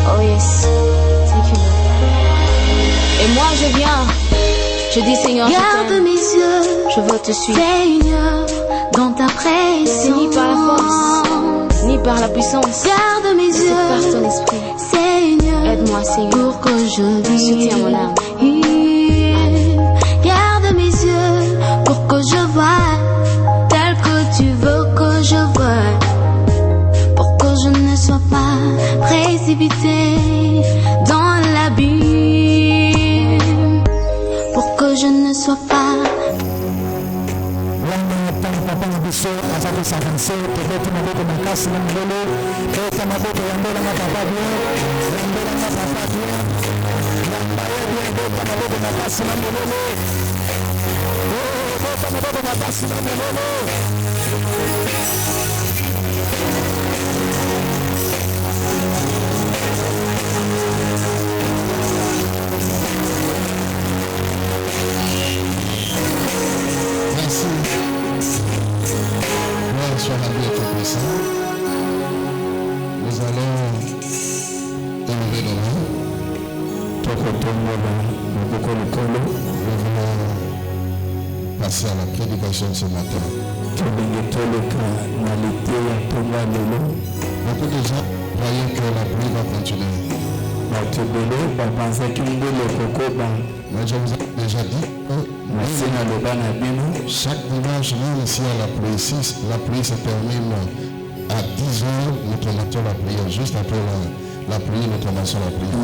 Oh yes, thank you. Et moi je viens, je dis Seigneur, garde mes yeux, je veux te suivre. Seigneur, dans ta présence. Ni par la force, ni par la puissance. Garde mes yeux, par ton esprit. Seigneur, aide-moi Seigneur, pour que je vive. Soutiens mon âme. Garde mes yeux, pour que je voie tel que tu veux que je voie. Pour que je ne sois pas précipité dans l'abîme. Pour que je ne sois pas. Merci. Gloire soit à Dieu Tout-Puissant. Nous allons élever nos mains. Nous voulons passer à la prédication ce matin. Beaucoup de gens croyaient que la pluie va continuer. Mais je vous ai déjà dit que chaque dimanche, même si à la pluie se termine à 10 heures, nous commençons la prière. Juste après la pluie, nous commençons la prière.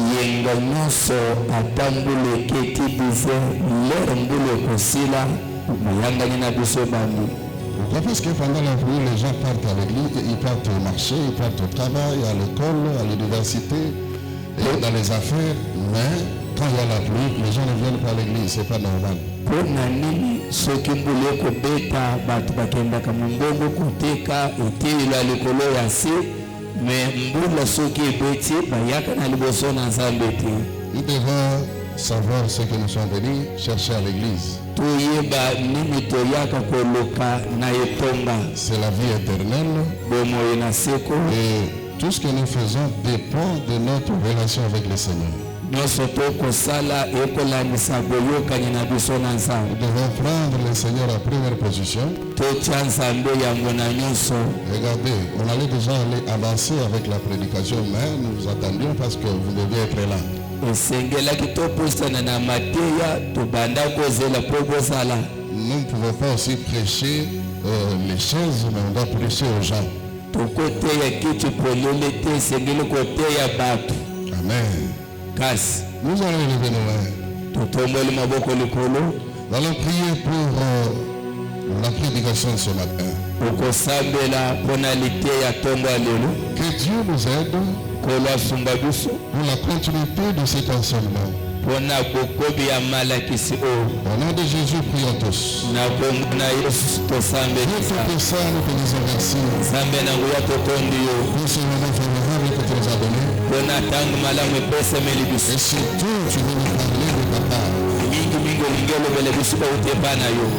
Pourquoi? Parce que pendant la pluie, les gens partent à l'église, ils partent au marché, ils partent au travail, à l'école, à l'université, et dans les affaires. Mais quand il y a la pluie, les gens ne viennent pas à l'église, c'est pas normal. Nous devons savoir ce que nous sommes venus chercher à l'église. C'est la vie éternelle. Et tout ce que nous faisons dépend de notre relation avec le Seigneur. Nous devons prendre le Seigneur à première position. Regardez, on allait déjà aller avancer avec la prédication, mais nous attendions parce que vous deviez être là. Nous ne pouvons pas aussi prêcher les chaises, mais on doit prêcher aux gens. Amen. Nous allons lever nos mains. Nous allons prier pour la prédication ce matin. Que Dieu nous aide pour la continuité de cet enseignement. Au nom de Jésus, prions tous. Tout ça, nous te disons merci. Pour ce moment favorable que tu nous as donné. Et surtout, tu veux nous parler de ta part.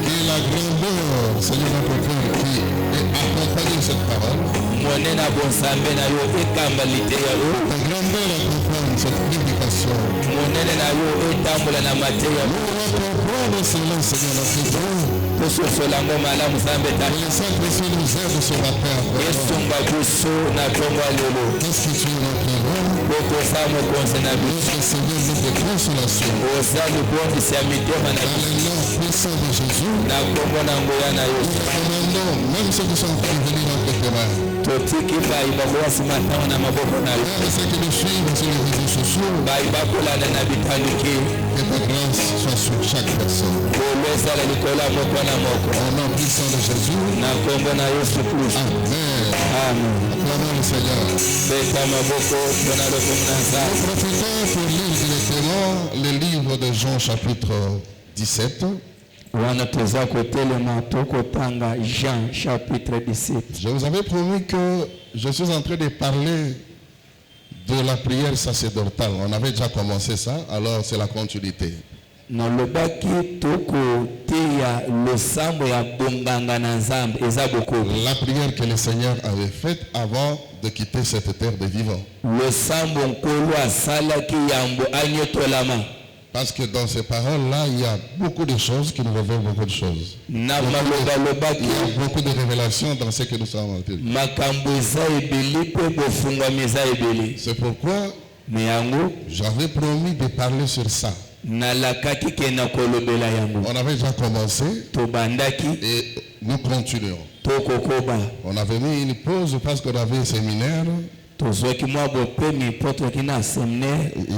Et la grandeur, Seigneur notre Père, qui est accompagnée cette parole. Ta grandeur accompagne cette prédication. Nous reprends cela, Seigneur notre Père. Et le Saint-Esprit nous aide ce matin. Qu'est-ce que tu es notre roi? Notre Seigneur, notre consolation. Dans le nom puissant de Jésus, nous commandons même ceux qui sont venus dans tes mains. Et ceux qui nous suivent sur les réseaux sociaux, que ta grâce soit sur chaque personne. Au nom puissant de Jésus. Amen. Acclamons le Seigneur. Nous profitons pour lire directement le livre de Jean chapitre 17. Jean chapitre 17. Je vous avais promis que je suis en train de parler de la prière sacerdotale. On avait déjà commencé ça, alors c'est la continuité. nalobaki toko teya losambo ya bonganga na nzambe eza bokolo. La prière que le Seigneur avait faite avant de quitter cette terre des vivants. Losambo nkolo asalaki yambo anyotolama. Parce que dans ces paroles-là, il y a beaucoup de choses qui nous révèlent beaucoup de choses. Il y a beaucoup de révélations dans ce que nous sommes en train de dire. C'est pourquoi j'avais promis de parler sur ça. On avait déjà commencé et nous continuons. On avait mis une pause parce qu'on avait un séminaire. Il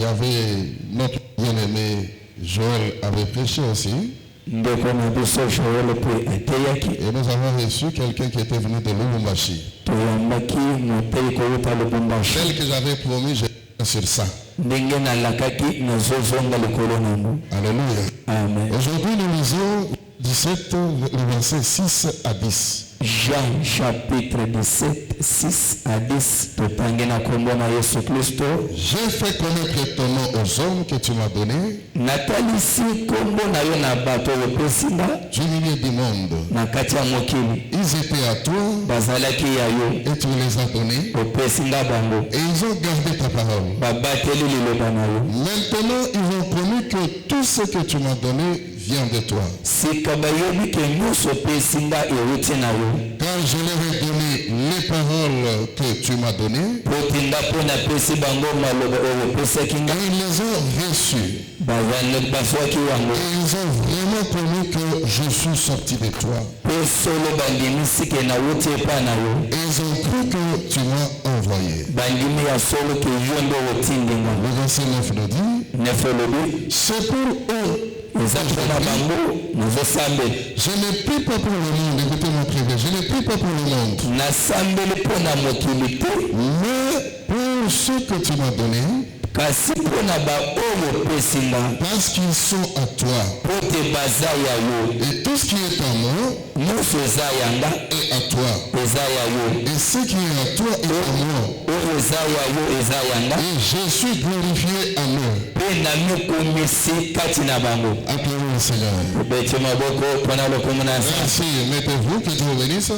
y avait notre bien-aimé Joël avait prêché aussi. Et nous avons reçu quelqu'un qui était venu de Lubumbashi. Tel que j'avais promis, j'ai sur ça. Alléluia. Aujourd'hui, nous lisons 17, le verset 6 à 10. Jean chapitre 17, 6 à 10. J'ai fait connaître ton nom aux hommes que tu m'as donné du milieu du monde. Ils étaient à toi et tu les as donnés et ils ont gardé ta parole. Maintenant, ils ont connu que tout ce que tu m'as donné vient de toi. Quand je leur ai donné les paroles que tu m'as données, et ils les ont reçues. Et ils ont vraiment connu que je suis sorti de toi. Et ils ont cru que tu m'as envoyé. Le verset 9 nous dit, c'est pour eux. Je ne prie pas pour le monde, écoutez mon privé, je ne prie pas pour le monde, mais pour ceux que tu m'as donnés, parce qu'ils sont à toi. Et tout ce qui est à moi est à toi. Et ce qui est à toi est à moi. Et je suis glorifié en eux. Appelons le Seigneur. Merci. Mettez-vous, que Dieu vous bénisse.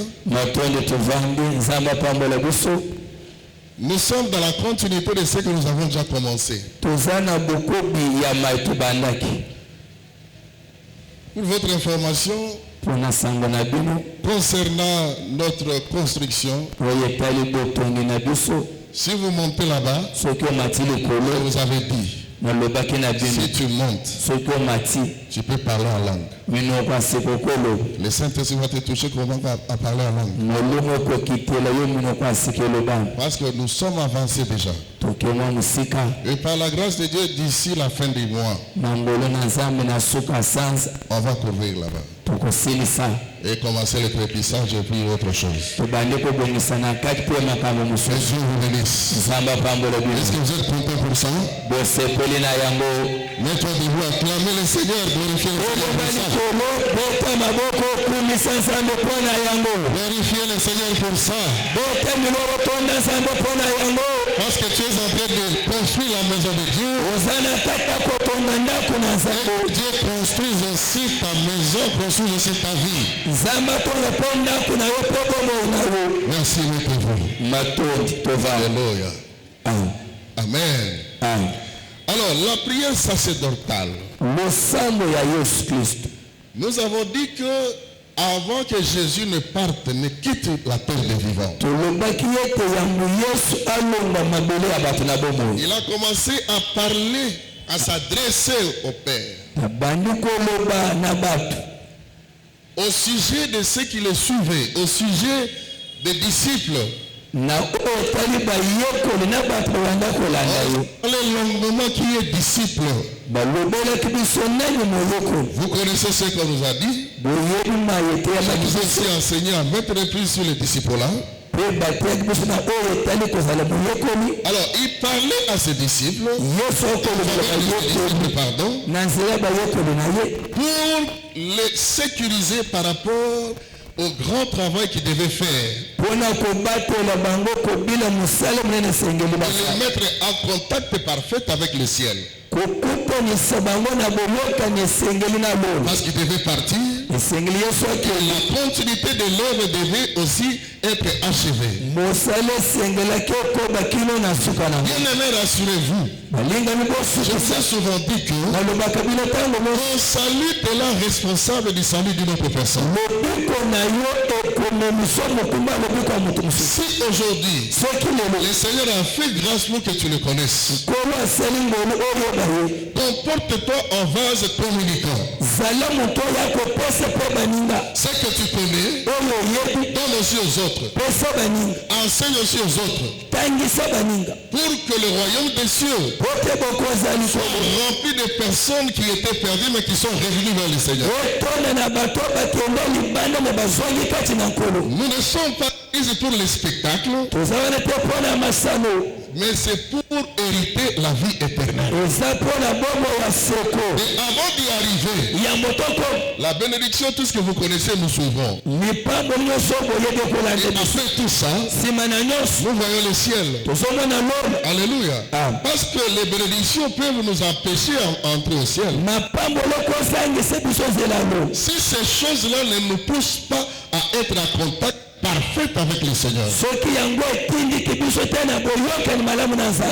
Nous sommes dans la continuité de ce que nous avons déjà commencé. Pour votre information, concernant notre construction, si vous montez là-bas, vous avez dit, si tu montes, tu peux parler en langue. Le Saint-Esprit va te toucher comment à parler en langue. Parce que nous sommes avancés déjà. Et par la grâce de Dieu, d'ici la fin du mois, on va courir là-bas. Et commencer le crépissage et puis autre chose. Que Dieu vous bénisse. Est-ce que vous êtes content pour ça? Mettez debout, acclamez le Seigneur, glorifiez le Seigneur pour ça. Parce que tu es en train de construire la maison de Dieu. Et Dieu construit aussi ta maison, construit aussi ta vie. Merci, mettez-vous. Alléluia. Amen. Alors, la prière sacerdotale. Nous avons dit que avant que Jésus ne parte, ne quitte la terre des vivants, il a commencé à parler, à s'adresser au Père, au sujet de ceux qui le suivaient, au sujet des disciples. Longuement qui est disciple. Vous connaissez ce qu'on nous a dit. Je vous ai aussi enseigné à mettre le plus sur les disciples là. Alors il parlait à ses disciples, pour les sécuriser par rapport au grand travail qu'il devait faire. Pour les mettre en contact parfait avec le ciel. Parce qu'il devait partir. Et la continuité de l'œuvre devait aussi être achevée. Bien-aimés, rassurez-vous. Je vous ai souvent dit que le salut est là responsable du salut d'une autre personne. Si aujourd'hui le Seigneur a fait grâce pour que tu le connaisses, comporte-toi en vase communicant. Ce que tu connais, donne aussi aux autres. Enseigne aussi aux autres. Pour que le royaume des cieux soit rempli de personnes qui étaient perdues mais qui sont revenues vers le Seigneur. Nous ne sommes pas ici pour les spectacles, mais c'est pour hériter la vie éternelle. Et avant d'y arriver, la bénédiction, tout ce que vous connaissez, nous suivons. Et après tout ça, nous voyons le ciel. Alléluia. Parce que les bénédictions peuvent nous empêcher d'entrer au ciel. Si ces choses-là ne nous poussent pas à être en contact parfait avec le Seigneur, nous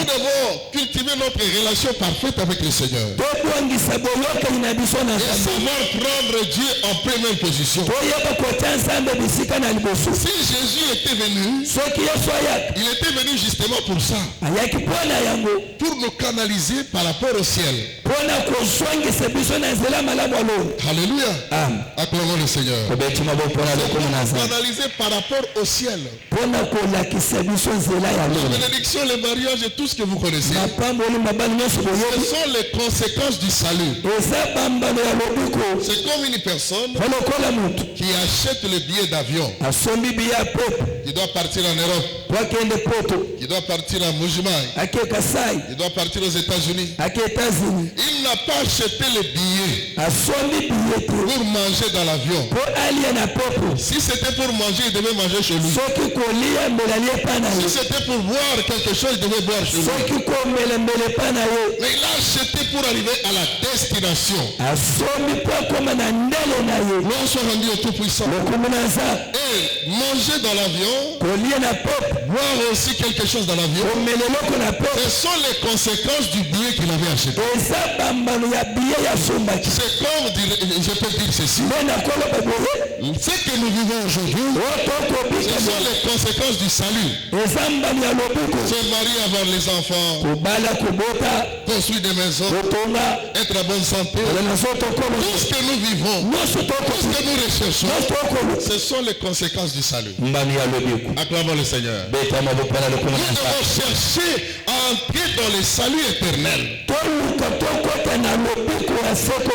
devons cultiver notre relation parfaite avec le Seigneur et savoir prendre Dieu en première position. Si Jésus était venu, il était venu justement pour ça, pour nous canaliser par rapport au ciel. Alléluia. Acclamons le Seigneur. Canaliser par rapport au ciel. La bénédiction, le mariage et tout ce que vous connaissez, ce sont les conséquences du salut. C'est comme une personne qui achète le billet d'avion, qui doit partir en Europe, qui doit partir à Mujimai, qui doit partir aux États-Unis. Il n'a pas acheté le billet pour manger dans l'avion. Si c'était pour manger, il devait manger chez lui. Si c'était pour boire quelque chose, il devait boire chez lui. Mais il a acheté pour arriver à la destination. L'on soit rendu au Tout-Puissant. Et manger dans l'avion, boire aussi quelque chose dans l'avion, ce sont les conséquences du billet qu'il avait acheté. C'est comme, je peux dire ceci, ce que nous vivons aujourd'hui, ce sont les conséquences du salut. Se marier, avoir les enfants, construire des maisons, être en bonne santé. Tout ce que nous vivons, tout ce que nous recherchons, ce sont les conséquences du salut. Acclamons le Seigneur. Nous devons chercher à entrer dans le salut éternel.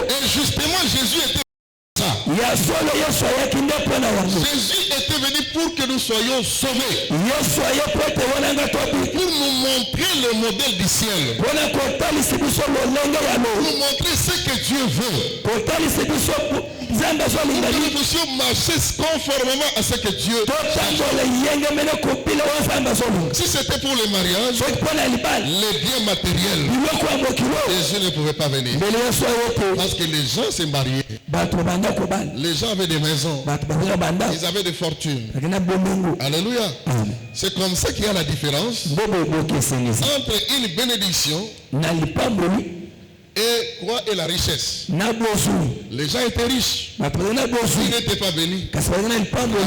Et justement, Jésus était ça. Jésus était venu pour que nous soyons sauvés. Pour nous montrer le modèle du ciel. Pour nous montrer ce que Dieu veut. Nous puissions marcher conformément à ce que Dieu cherche. Si c'était pour le mariage, les biens matériels, Jésus ne pouvait pas venir. Parce que les gens se mariaient. Les gens avaient des maisons. Ils avaient des fortunes. Alléluia. C'est comme ça qu'il y a la différence entre une bénédiction et quoi est la richesse. Les gens étaient riches. Ils n'étaient pas bénis. La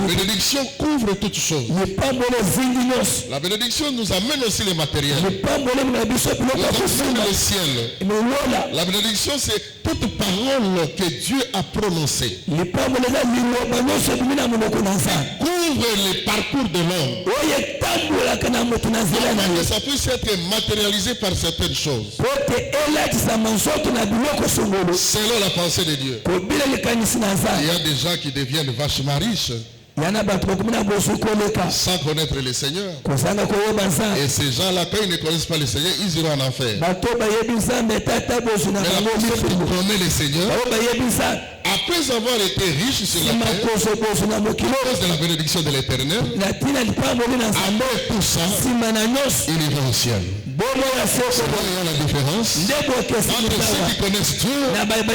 bénédiction couvre toutes choses. La bénédiction nous amène aussi les matériels. Nous amène le ciel. La bénédiction, c'est toute parole que Dieu a prononcée. Couvre les parcours de l'homme. Que ça puisse être matérialisé par certaines choses. Selon la pensée de Dieu. Il y a des gens qui deviennent vachement riches sans connaître le Seigneur. Et ces gens-là, quand ils ne connaissent pas le Seigneur, ils iront en enfer. Mais la personne qui connaît le Seigneur, à Après avoir été riche sur la terre, à cause de la bénédiction de l'Éternel, après tout ça, il ira au ciel. C'est là il y a la différence entre ceux qui connaissent Dieu et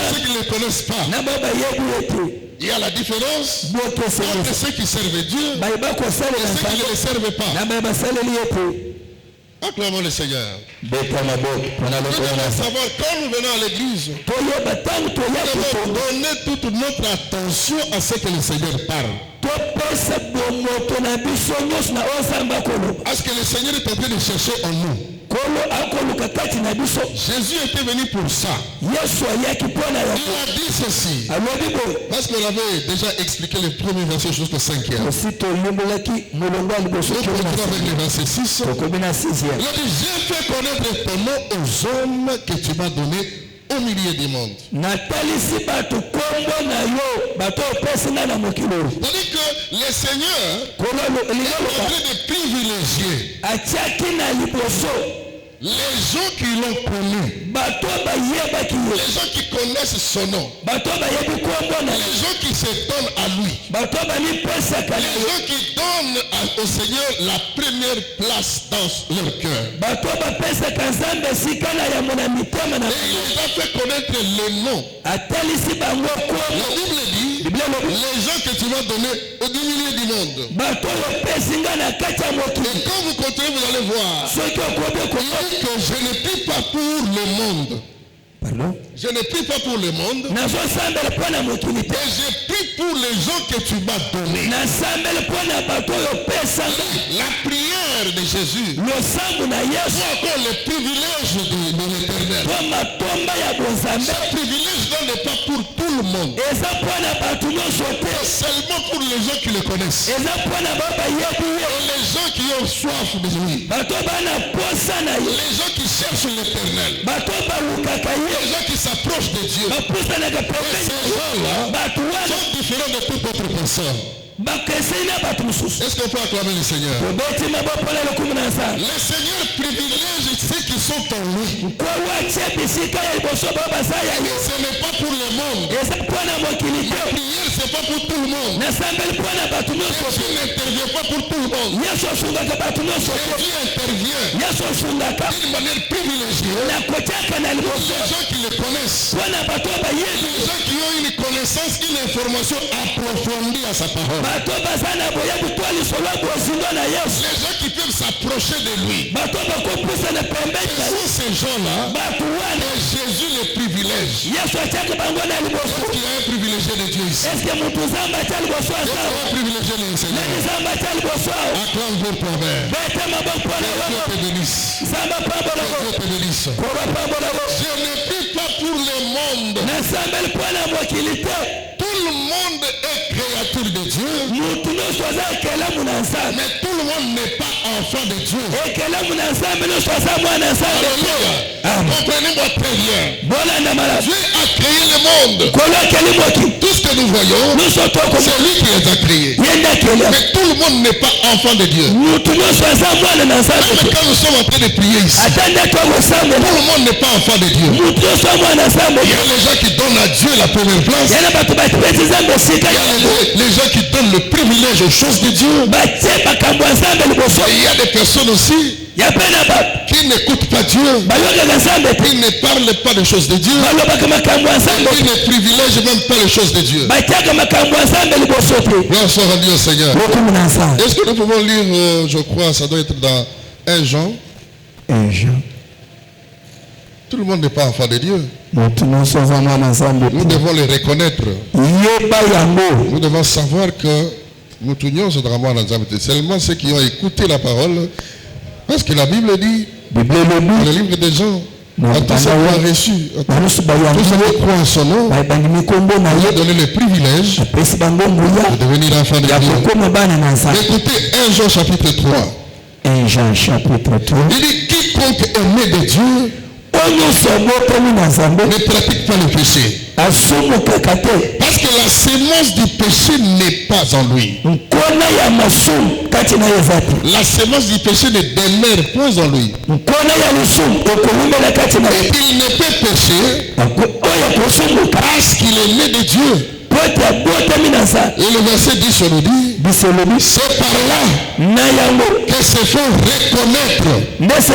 ceux qui ne le connaissent pas. Il y a la différence entre ceux qui servent Dieu et ceux qui ne le servent pas. Acclamons le Seigneur. Nous devons savoir quand nous venons à l'église, nous devons donner toute notre attention à ce que le Seigneur parle. Est-ce que le Seigneur est en train de chercher en nous? Jésus était venu pour ça. Il a dit ceci. Parce qu'on avait déjà expliqué le premier verset jusqu'au 5e. Nous continuons avec le verset 6. Il a dit, j'ai fait connaître ton nom aux hommes que tu m'as donnés au milieu du monde. C'est-à-dire que le Seigneur est en train de privilégier les gens qui l'ont connu, les gens qui connaissent son nom, les gens qui se donnent à lui, les gens qui donnent au Seigneur la première place dans leur cœur. Et il les a fait connaître le nom. La Bible dit, les gens que tu vas donner au milieu du monde. Et quand vous continuez, vous allez voir. Que je ne prie pas pour le monde. Pardon? Je ne prie pas pour le monde. Mais je prie pour les gens que tu m'as donnés. La prière de Jésus. Ou encore le privilège de l'Éternel. Ce privilège n'est pas pour tout le monde. C'est seulement pour les gens qui le connaissent. Et les gens qui ont soif de lui. Les gens qui cherchent l'Éternel. Les gens qui s'approchent de Dieu. Et ces gens-là sont différents de toute autre personne. Est-ce qu'on peut acclamer le Seigneur? Le Seigneur privilège ceux qui sont en lui. Ce n'est pas pour le monde. La prière, c'est pas pour tout le monde. Dieu n'intervient pas pour tout le monde. Dieu intervient d'une manière privilégiée pour les gens qui le connaissent. Les gens qui ont une connaissance, une information approfondie à sa parole. Les gens qui peuvent s'approcher de lui. Ce sont ces gens-là que Jésus les privilège. Est-ce qu'il y a un privilégié de Dieu ici? Est-ce qu'il y a un privilégié de Seigneur? Acclame vos proverbes. Dieu te bénisse. Dieu te bénisse. Je ne prie pas pour le monde. Tout le monde est créature de Dieu. Mais tout le monde n'est pas enfant de Dieu. Alléluia. Comprenez-moi très bien. Dieu a créé le monde. Tout ce que nous voyons, c'est lui qui les a créés. Mais tout le monde n'est pas enfant de Dieu. Même quand nous sommes en train de prier ici, tout le monde n'est pas enfant de Dieu. Il y a les gens qui donnent à Dieu la première place. Il y a les gens qui donnent le privilège aux choses de Dieu. Et il y a des personnes aussi qui n'écoutent pas Dieu, qui ne parlent pas des choses de Dieu, qui ne privilègent même pas les choses de Dieu. Gloire soit rendue au Seigneur. Est-ce que nous pouvons lire, je crois, ça doit être dans 1 Jean. 1 Jean. Tout le monde n'est pas enfant de Dieu. Nous devons les reconnaître. Nous devons savoir que nous tournons ce drama dans seulement ceux qui ont écouté la parole. Parce que la Bible dit, dans le livre des Jean, à tous ceux qui ont reçu, tous ceux qui croient en son nom, il a donné le privilège de devenir enfant de Dieu. Écoutez 1 Jean chapitre 3. 1 Jean chapitre 3. Il dit, quiconque est né de Dieu ne pratique pas le péché. Parce que la sémence du péché n'est pas en lui. La sémence du péché ne demeure point en lui. Et il ne peut pécher parce qu'il est né de Dieu. Et le verset 10 nous dit, c'est par là que se font reconnaître les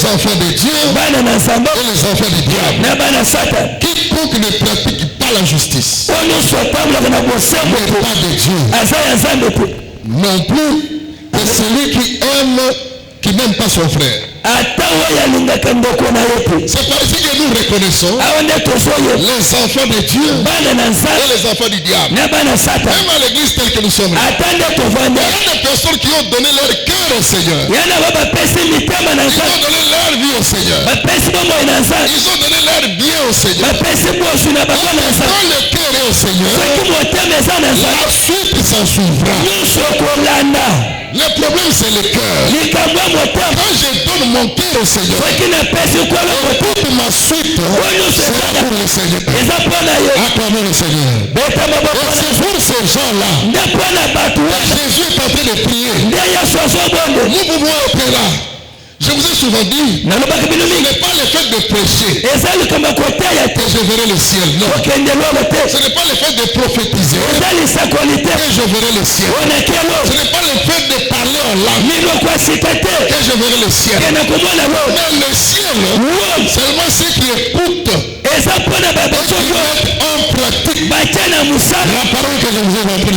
enfants de Dieu et les enfants du diable. Quiconque ne pratique pas la justice n'est pas de Dieu. Non plus que celui qui n'aime pas son frère. C'est par ici que nous reconnaissons les enfants de Dieu et les enfants du diable. Même à l'église telle que nous sommes là, il y a des personnes qui ont donné leur cœur au Seigneur. Ils ont donné leur vie au Seigneur. Ils ont donné leur bien au Seigneur. Quand le cœur est au Seigneur, la suite s'en suivra. Le problème c'est le cœur. Quand je donne mon cœur au Seigneur, toute ma suite sera pour le Seigneur. Acclamez le Seigneur. Et c'est pour ces gens-là Jésus est en train de prier. Nous pouvons être là. Je vous ai souvent dit, ce n'est pas le fait de prêcher que je verrai le ciel. Non. Ce n'est pas le fait de prophétiser que je verrai le ciel. Ce n'est pas le fait de parler en langue que je verrai le ciel. Mais le ciel, seulement ceux qui écoutent et qui mettent en pratique la parole que je vous ai montrée.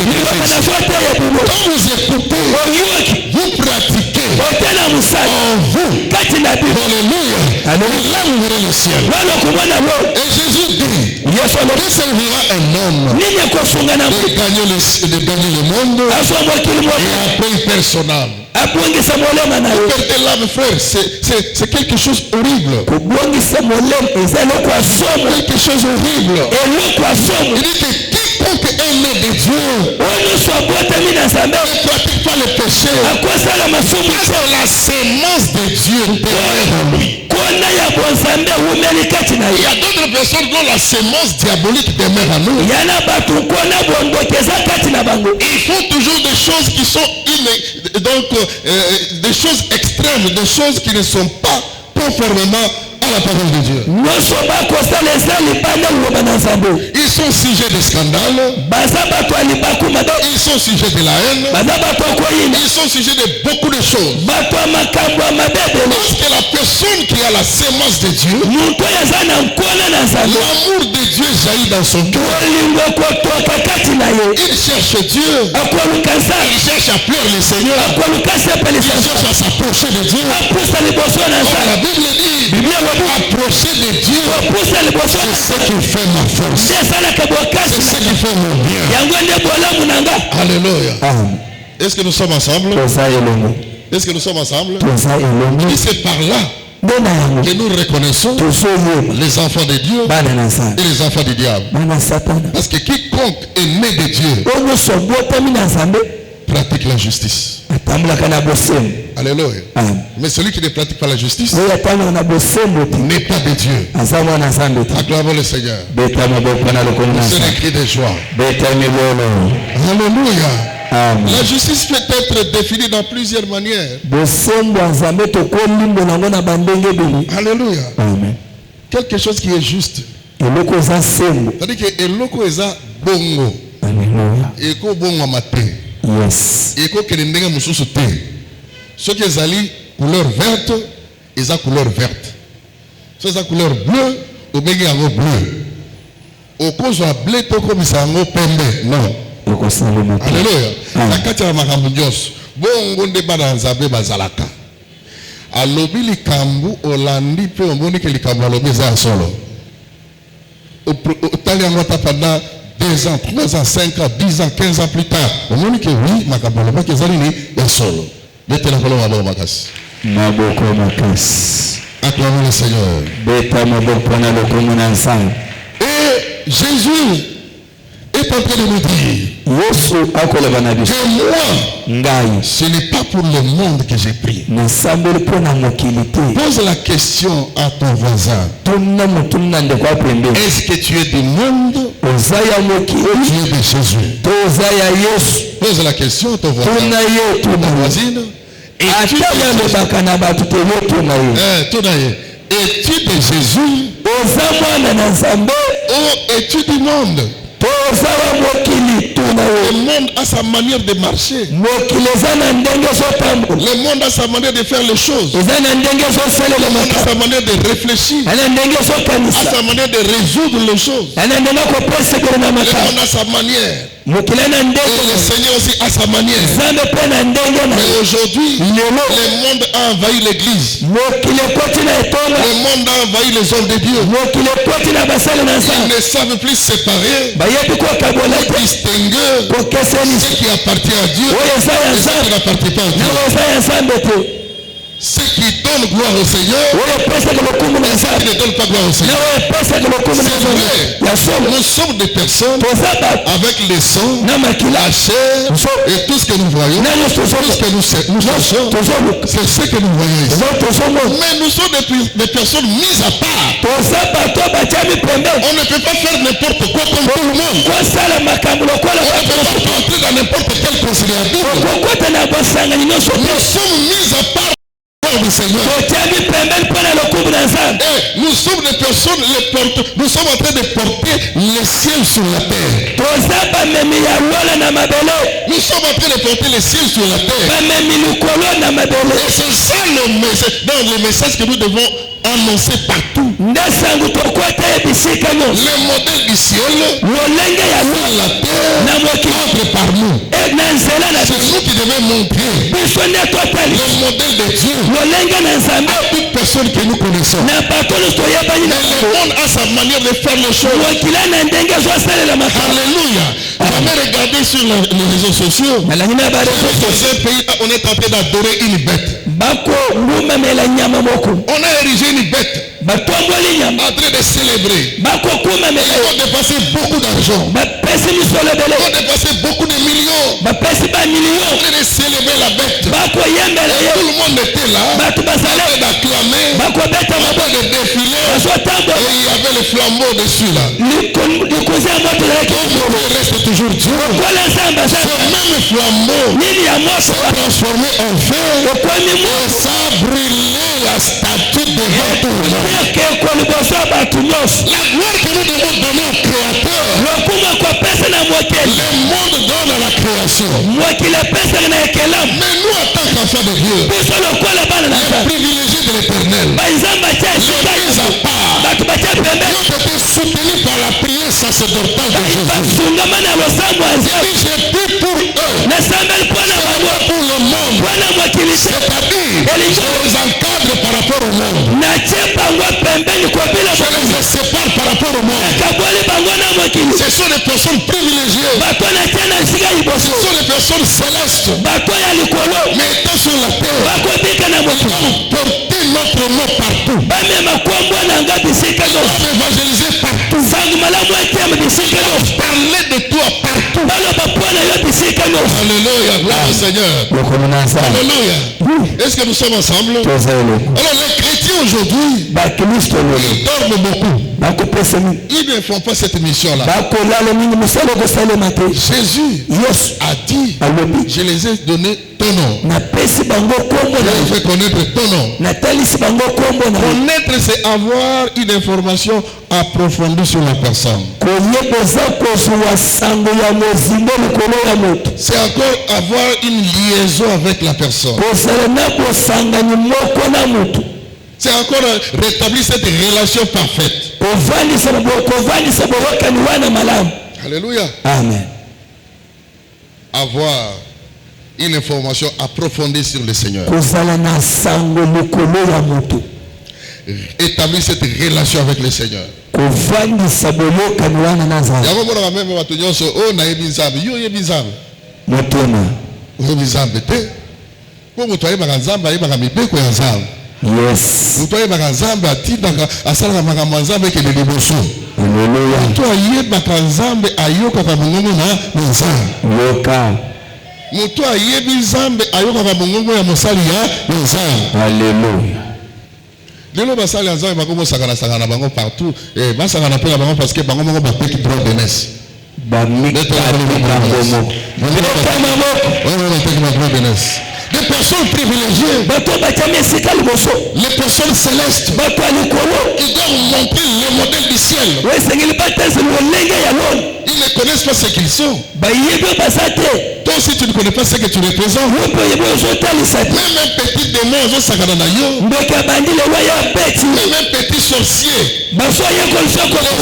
Quand vous écoutez, vous pratiquez en vous. Alléluia. Là vous verrez le ciel. Et Jésus dit, que servira un homme de gagner le monde et après il perd son âme. Perdre l'âme, frère, c'est quelque chose horrible. Quelque chose horrible. Il dit que quiconque est né de Dieu ne pratique pas le péché. Parce que la sémence de Dieu demeure en lui. Il y a d'autres personnes dont la sémence diabolique demeure en nous. Ils font toujours des choses qui sont des choses extrêmes, des choses qui ne sont pas conformément à la parole de Dieu. Ils sont sujets de scandale. Ils sont sujets de la haine. Ils sont sujets de beaucoup de choses. Parce que la personne qui a la sémence de Dieu, l'amour de Dieu jaillit dans son cœur. Il cherche Dieu. Il cherche à plaire le Seigneur. Il cherche à s'approcher de Dieu. La Bible dit, approcher de Dieu, c'est ce qui fait ma force. C'est ce qui fait mon bien. Alléluia. Est-ce que nous sommes ensemble? Est-ce que nous sommes ensemble? Et c'est par là que nous reconnaissons les enfants de Dieu et les enfants du diable. Parce que quiconque est né de Dieu pratique la justice. Alléluia. Mais celui qui ne pratique pas la justice n'est pas de Dieu. Acclamons le Seigneur. C'est un cri de joie. Alléluia. La justice peut être définie dans plusieurs manières. Alléluia. Quelque chose qui est juste. C'est-à-dire que eloko eza bongo. Eko bongo maté. Yes. Eko kelendenge mususu te. Ce qui est ali couleur verte, eza couleur verte. Ce qui est couleur bleue, au bengi yango bleu. Au cause de bleu to comme ça yango pembe. Non. Alléluia. Nakati ya makambo nyonso. Bongo nde bana nzabe bazalaka. Alobi likambu olandi pe omoni ke likambu alobi za solo. Otali yango ta pendant 2 ans, 3 ans, 5 ans, 10 ans, 15 ans plus tard. Omoni ke oui, makambo alobi ke zali ni ya solo. Bete la koloma maboko makasi. Maboko makasi. Acclamons le Seigneur. Beta maboko na lokomo na nzambe. Et Jésus est en train de nous dire que moi, ce n'est pas pour le monde que j'ai pris. Pose la question à ton voisin. Est-ce que tu es du monde ou tu es de Jésus? Pose la question à ton voisin. Ta voisine. Es-tu de Jésus ou es-tu du monde? Le monde a sa manière de marcher. Le monde a sa manière de faire les choses. Le monde a sa manière de réfléchir. A sa manière de résoudre les choses. Le monde a sa manière. Et le Seigneur aussi a sa manière. Mais aujourd'hui, le monde a envahi l'église. Le monde a envahi les hommes de Dieu. Ils ne savent plus séparer, distinguer ce qui appartient à Dieu et ce qui n'appartient pas à Dieu. Ceux qui donnent gloire au Seigneur et ceux qui ne donnent pas gloire au Seigneur. C'est vrai. Nous sommes des personnes avec les sons, la chair et tout ce que nous voyons, tout ce que nous cherchons, c'est ce que nous voyons ici. Mais nous sommes des personnes mises à part. On ne peut pas faire n'importe quoi comme tout le monde. On ne peut pas entrer dans n'importe quel conciliateur. Nous sommes mis à part. Nous sommes des personnes, nous sommes en train de porter le ciel sur la terre. Nous sommes en train de porter le ciel sur la terre. Et c'est ça le message que nous devons annoncer partout. Le modèle du ciel sur la terre entre par nous. C'est nous qui devons montrer le modèle de Dieu à toute personne que nous connaissons. Le monde a sa manière de faire les choses. Alléluia. J'avais regardé sur les réseaux sociaux. Dans un pays, on est en train d'adorer une bête. On a érigé une bête. En train de célébrer. Ils vont dépasser beaucoup d'argent. Ils vont dépasser beaucoup de millions. En train de célébrer la bête. Et tout le monde était là. En train d'acclamer. En train de défiler. Et il y avait le flambeau dessus là. Il reste toujours Dieu. Ce même flambeau s'est transformé en feu. Et ça a brûlé la statue devant tout le monde. La gloire que nous devons donner au Créateur. Le monde donne à la création. Mais nous, en tant qu'enfants de Dieu, les privilégiés de l'Éternel, les mis à part, nous avons été soutenus par la prière sacerdotale de Jésus. J'ai pris pour eux, c'est pas pour le monde. C'est-à-dire, je les encadre par rapport au monde. Je les sépare par rapport au monde. Ce sont des personnes privilégiées. Ce sont des personnes célestes. Mais étant sur la terre, nous devons porter notre nom partout. Nous devons évangéliser partout. Parler de toi partout. Alléluia, gloire au Seigneur. Alléluia. Est-ce que nous sommes ensemble? Alors les chrétiens aujourd'hui, ils dorment beaucoup. Ils ne font pas cette mission-là. Jésus a dit, je les ai donné ton nom. Je les fais connaître ton nom. Connaître, c'est avoir une information approfondie sur la personne. C'est encore avoir une liaison avec la personne. C'est encore rétablir cette relation parfaite. Alléluia. Amen. Avoir une information approfondie sur le Seigneur. Établir cette relation avec le Seigneur. Yes. Mutu ayebaka Nzambe atindaka asalaka makambo ya Nzambe ekende liboso. Hallelujah. Mutu ayebaka Nzambe ayokaka mongongo na Nzambe. Yoka. Mutu ayebi Nzambe ayokaka mongongo ya mosali ya Nzambe. Hallelujah. Lelo basali ya Nzambe bakomo sakana bango partout. Basakana pe bango parce que bango moko bapeki droit de naissance. Des personnes privilégiées, les personnes célestes, ils doivent montrer le modèle du ciel. Ils ne connaissent pas ce qu'ils sont. Toi aussi tu ne connais pas ce que tu représentes. Même un petit démon, même un petit sorcier,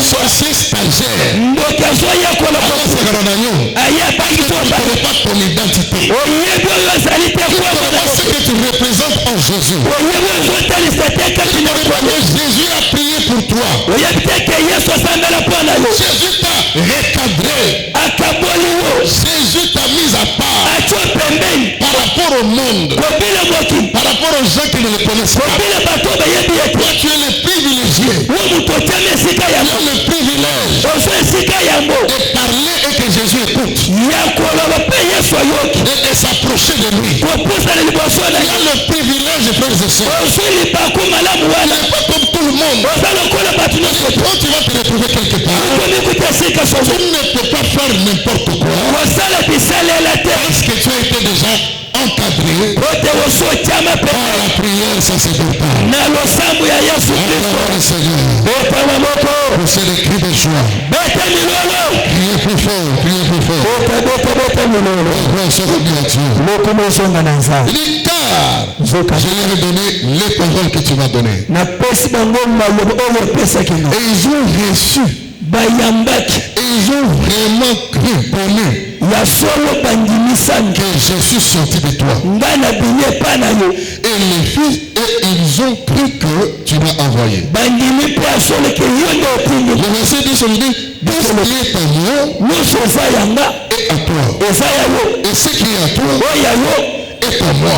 sorcier stagiaire, tu ne connais pas ton identité. Ce que tu représentes en Jésus. Jésus a prié pour toi. Jésus t'a recadré. Jésus t'a mis à part par rapport au monde, par rapport aux gens qui ne le connaissent pas. Toi tu es le privilégié. Tu as le privilège de parler et que Jésus écoute. Et de s'approcher de lui. Tu as le privilège de faire ce soir. Il n'est pas comme tout le monde. Quand tu vas te retrouver quelque part, tu ne peux pas faire n'importe quoi. Parce que tu as été déjà encadré par la prière sacerdotale. Pour ces cris de joie. Priez plus fort, priez plus fort. Il dit car je leur ai donné les paroles que tu m'as données. Et ils ont reçu. Et ils ont vraiment cru pour lui que je suis sorti de toi. Et les filles, et ils ont cru que tu m'as envoyé. Le verset 10 dit, tout ce qui est à moi et à toi. Et ce qui est à toi est à moi.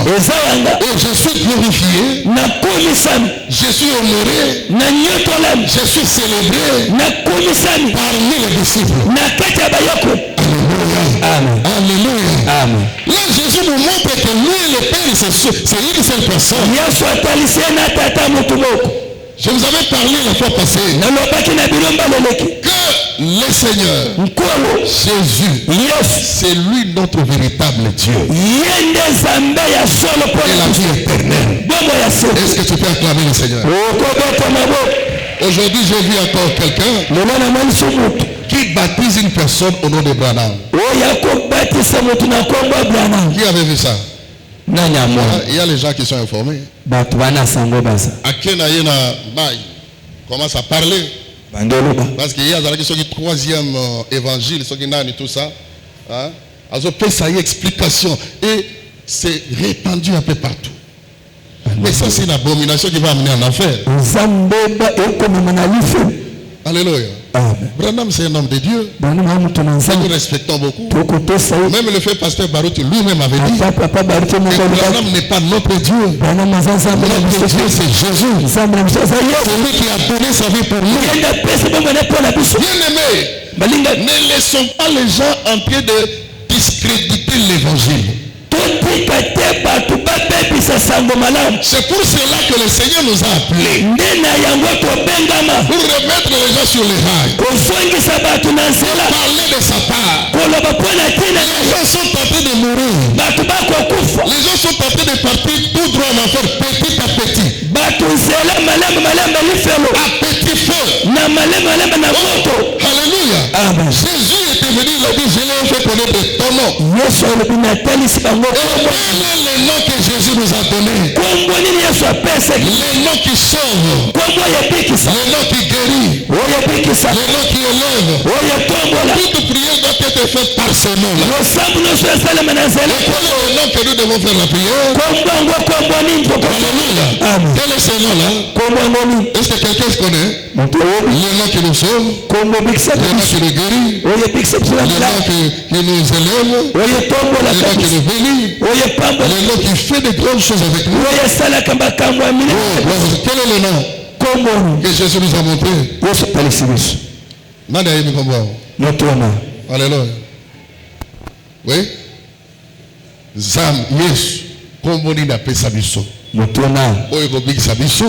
Et je suis glorifié. Je suis honoré. Je suis célébré parmi les disciples. Alléluia. Alléluia. Amen. Là, Jésus nous montre que lui et le Père, c'est une seule personne. Je vous avais parlé la fois passée que le Seigneur, Jésus, c'est lui notre véritable Dieu. Et la vie éternelle. Est-ce que tu peux acclamer le Seigneur? Aujourd'hui, j'ai vu encore quelqu'un qui baptise une personne au nom de Branham. Qui avait vu ça? Il y a les gens qui sont informés. Commence à parler. Parce qu'il y a le troisième évangile, tout ça. Ça y est, explication. Et c'est répandu un peu partout. Mais ça, c'est une abomination qui va amener en enfer. Alléluia. Branham, c'est un homme de Dieu. Nous respectons beaucoup. Même le fait pasteur Baruti lui-même avait dit que Branham n'est pas notre Dieu. Notre Dieu, c'est Jésus. C'est lui qui a donné sa vie pour nous. Bien-aimés, ne laissons pas les gens en train de discréditer l'évangile. C'est pour cela que le Seigneur nous a appelés. Pour remettre les gens sur les rails. Pour parler de sa part. Les gens sont en train de mourir. Les gens sont en train de partir tout droit en enfer, petit à petit. À petit feu. Alléluia. Jésus était venu, il a dit, je l'ai fait connaître ton nom. Quel est le nom que Jésus nous a donné? Le nom qui sauve. Le nom qui guérit. Le nom qui élève. Toute prière doit être faite par ce nom-là. Quel est le nom que nous devons faire la prière? Alléluia. Quel est ce nom-là? Est-ce que quelqu'un se connaît? Le nom qui nous sauve. Le nom qui nous guérit, il est là qui nous élève, il est là qui nous bénit, il est là qui fait de grandes choses avec nous. Quel est le nom que Jésus nous a montré? Alléluia. Oui? Zam, Yesu, comme on appelle ça biso. Oyo ko big sabiso,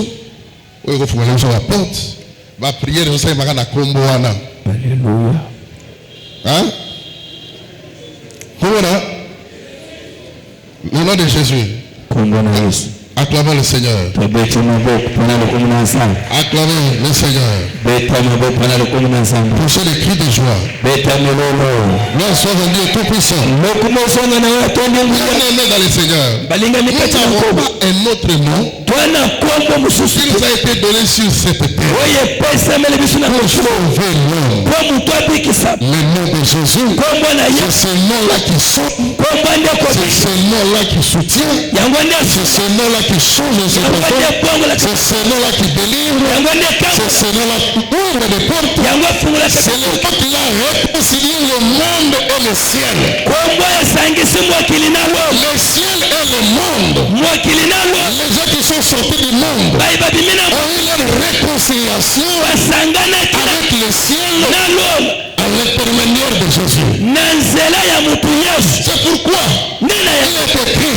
oyo ko fumana biso la porte. Va prier de ça magana kombo wana. Alléluia. Hein? Comment? Le nom de Jésus. Acclamons le Seigneur. Acclamons le Seigneur. Poussez les cris de joie. Gloire soit rendue au Tout-Puissant. Bien-aimé dans le Seigneur. Nous n'avons pas un autre nom qui nous a été donné sur cette terre. Pour sauver le nom de Jésus. C'est ce nom-là qui sauve. C'est ce nom-là qui soutient. C'est ce nom-là qui change de situation. C'est ce nom-là qui délivre. C'est ce nom-là qui ouvre des portes. C'est le nom qui a réconcilié le monde et le ciel. Le ciel et le monde. Les gens qui sont sortis du monde ont eu leur réconciliation avec le ciel à l'intermédiaire de Jésus. C'est pourquoi il est écrit,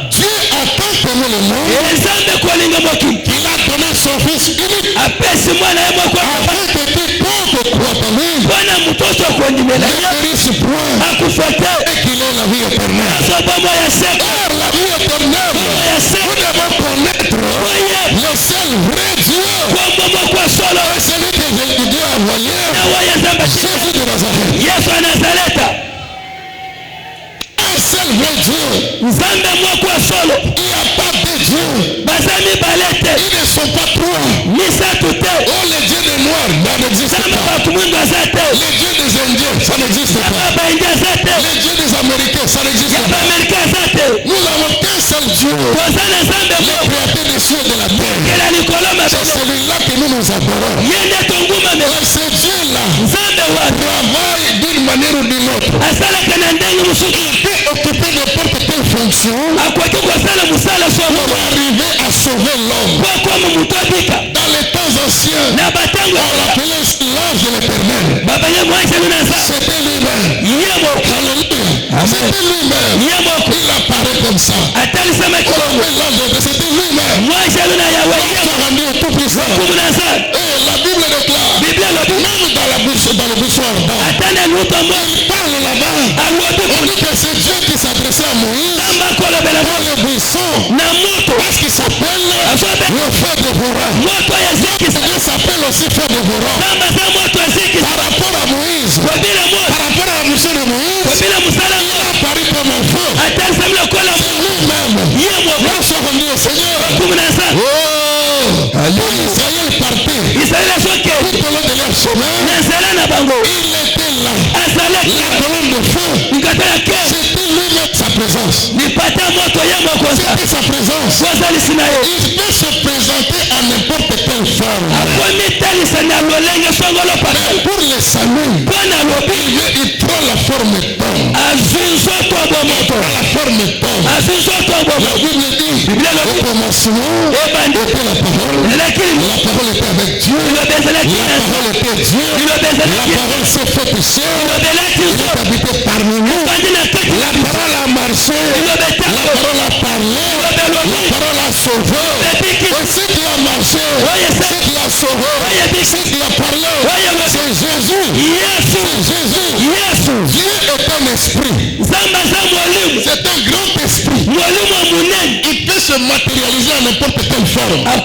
Dieu a tant aimé le monde qu'il a donné son fils unique afin que quiconque croit en lui ne périsse point et qu'il ait la vie éternelle. Or la vie éternelle, nous devons connaître le seul vrai Dieu et celui que Dieu a envoyé, Jésus de Nazareth. Un seul vrai Dieu. Il n'y a pas de Dieu. Ils ne sont pas trois. Oh, les dieux des Noirs, ça n'existe pas. Les dieux des Indiens, ça n'existe pas. Les dieux des Américains, ça n'existe pas. Nous n'avons qu'un seul Dieu. Le créateur des cieux et de la terre. C'est celui-là que nous nous adorons. Et ce Dieu-là travaille d'une manière ou d'une autre. Il peut occuper n'importe quelle fonction pour arriver à sauver l'homme. Dans les temps anciens, on l'appelait l'ange de l'Éternel. C'était lui-même. C'était lui-même. Il apparaît comme ça. C'était lui-même. Tout-puissant. Et la Bible déclare, même dans le buisson ardent, il parle là-bas. On dit que c'est Dieu qui s'adressait à Moïse dans le buisson, parce qu'il s'appelle le feu dévorant. Dieu s'appelle aussi feu dévorant. Par rapport à Moïse, par rapport à la mission de Moïse, il a apparu comme un feu. C'est lui-même. Gloire soit rendue au Seigneur. Oh, Israël partait tout au long de leur chemin. Il était là. La colonne de feu. C'était lui-même sa présence. C'était sa présence. Il peut se présenter à n'importe quelle forme. Mais pour le salut, il prend la forme d'homme. La forme d'homme. La Bible dit, au commencement, était la parole. La parole était avec Dieu. La parole était Dieu. La parole s'est fait chair. Il est habité parmi nous. La parole a marché. La parole a parlé. La parole a sauvé. Et ce qui a marché, ce qui a sauvé, ce qui a parlé, c'est Jésus. Dieu est un esprit. C'est un grand esprit. Il peut se matérialiser à n'importe quelle forme. On va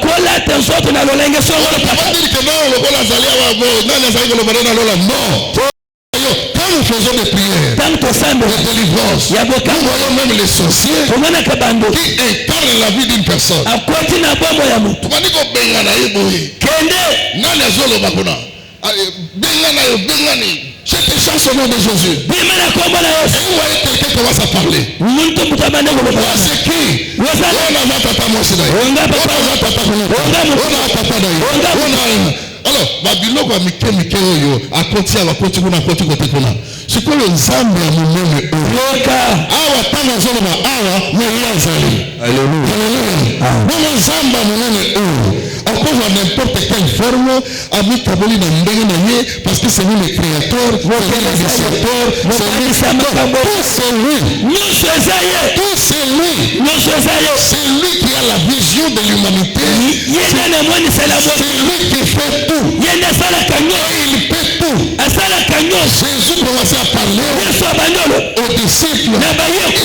dire que non, quand nous faisons des prières de délivrance, nous voyons même les sorciers qui incarnent la vie d'une personne. Cette chance au nom de Jésus. Et vous voyez quelqu'un commence à parler. C'est qui? Alors, Babylone biloko ya mike oyo akoti awa akoti kuna akoti kote kuna sikoyo nzambe ya monene oyoka awa tanga azoloba awa moyo azali alleluya bona nzambe ya monene oyo akozwa n'importe quelle forme amikaboli na ndenge na ye parce que c'est lui le créateur c'est lui le décepteur c'est lui c'est lui qui a la vision de l'humanité c'est lui qui fait tout il fait tout Jésus commençait à parler aux disciples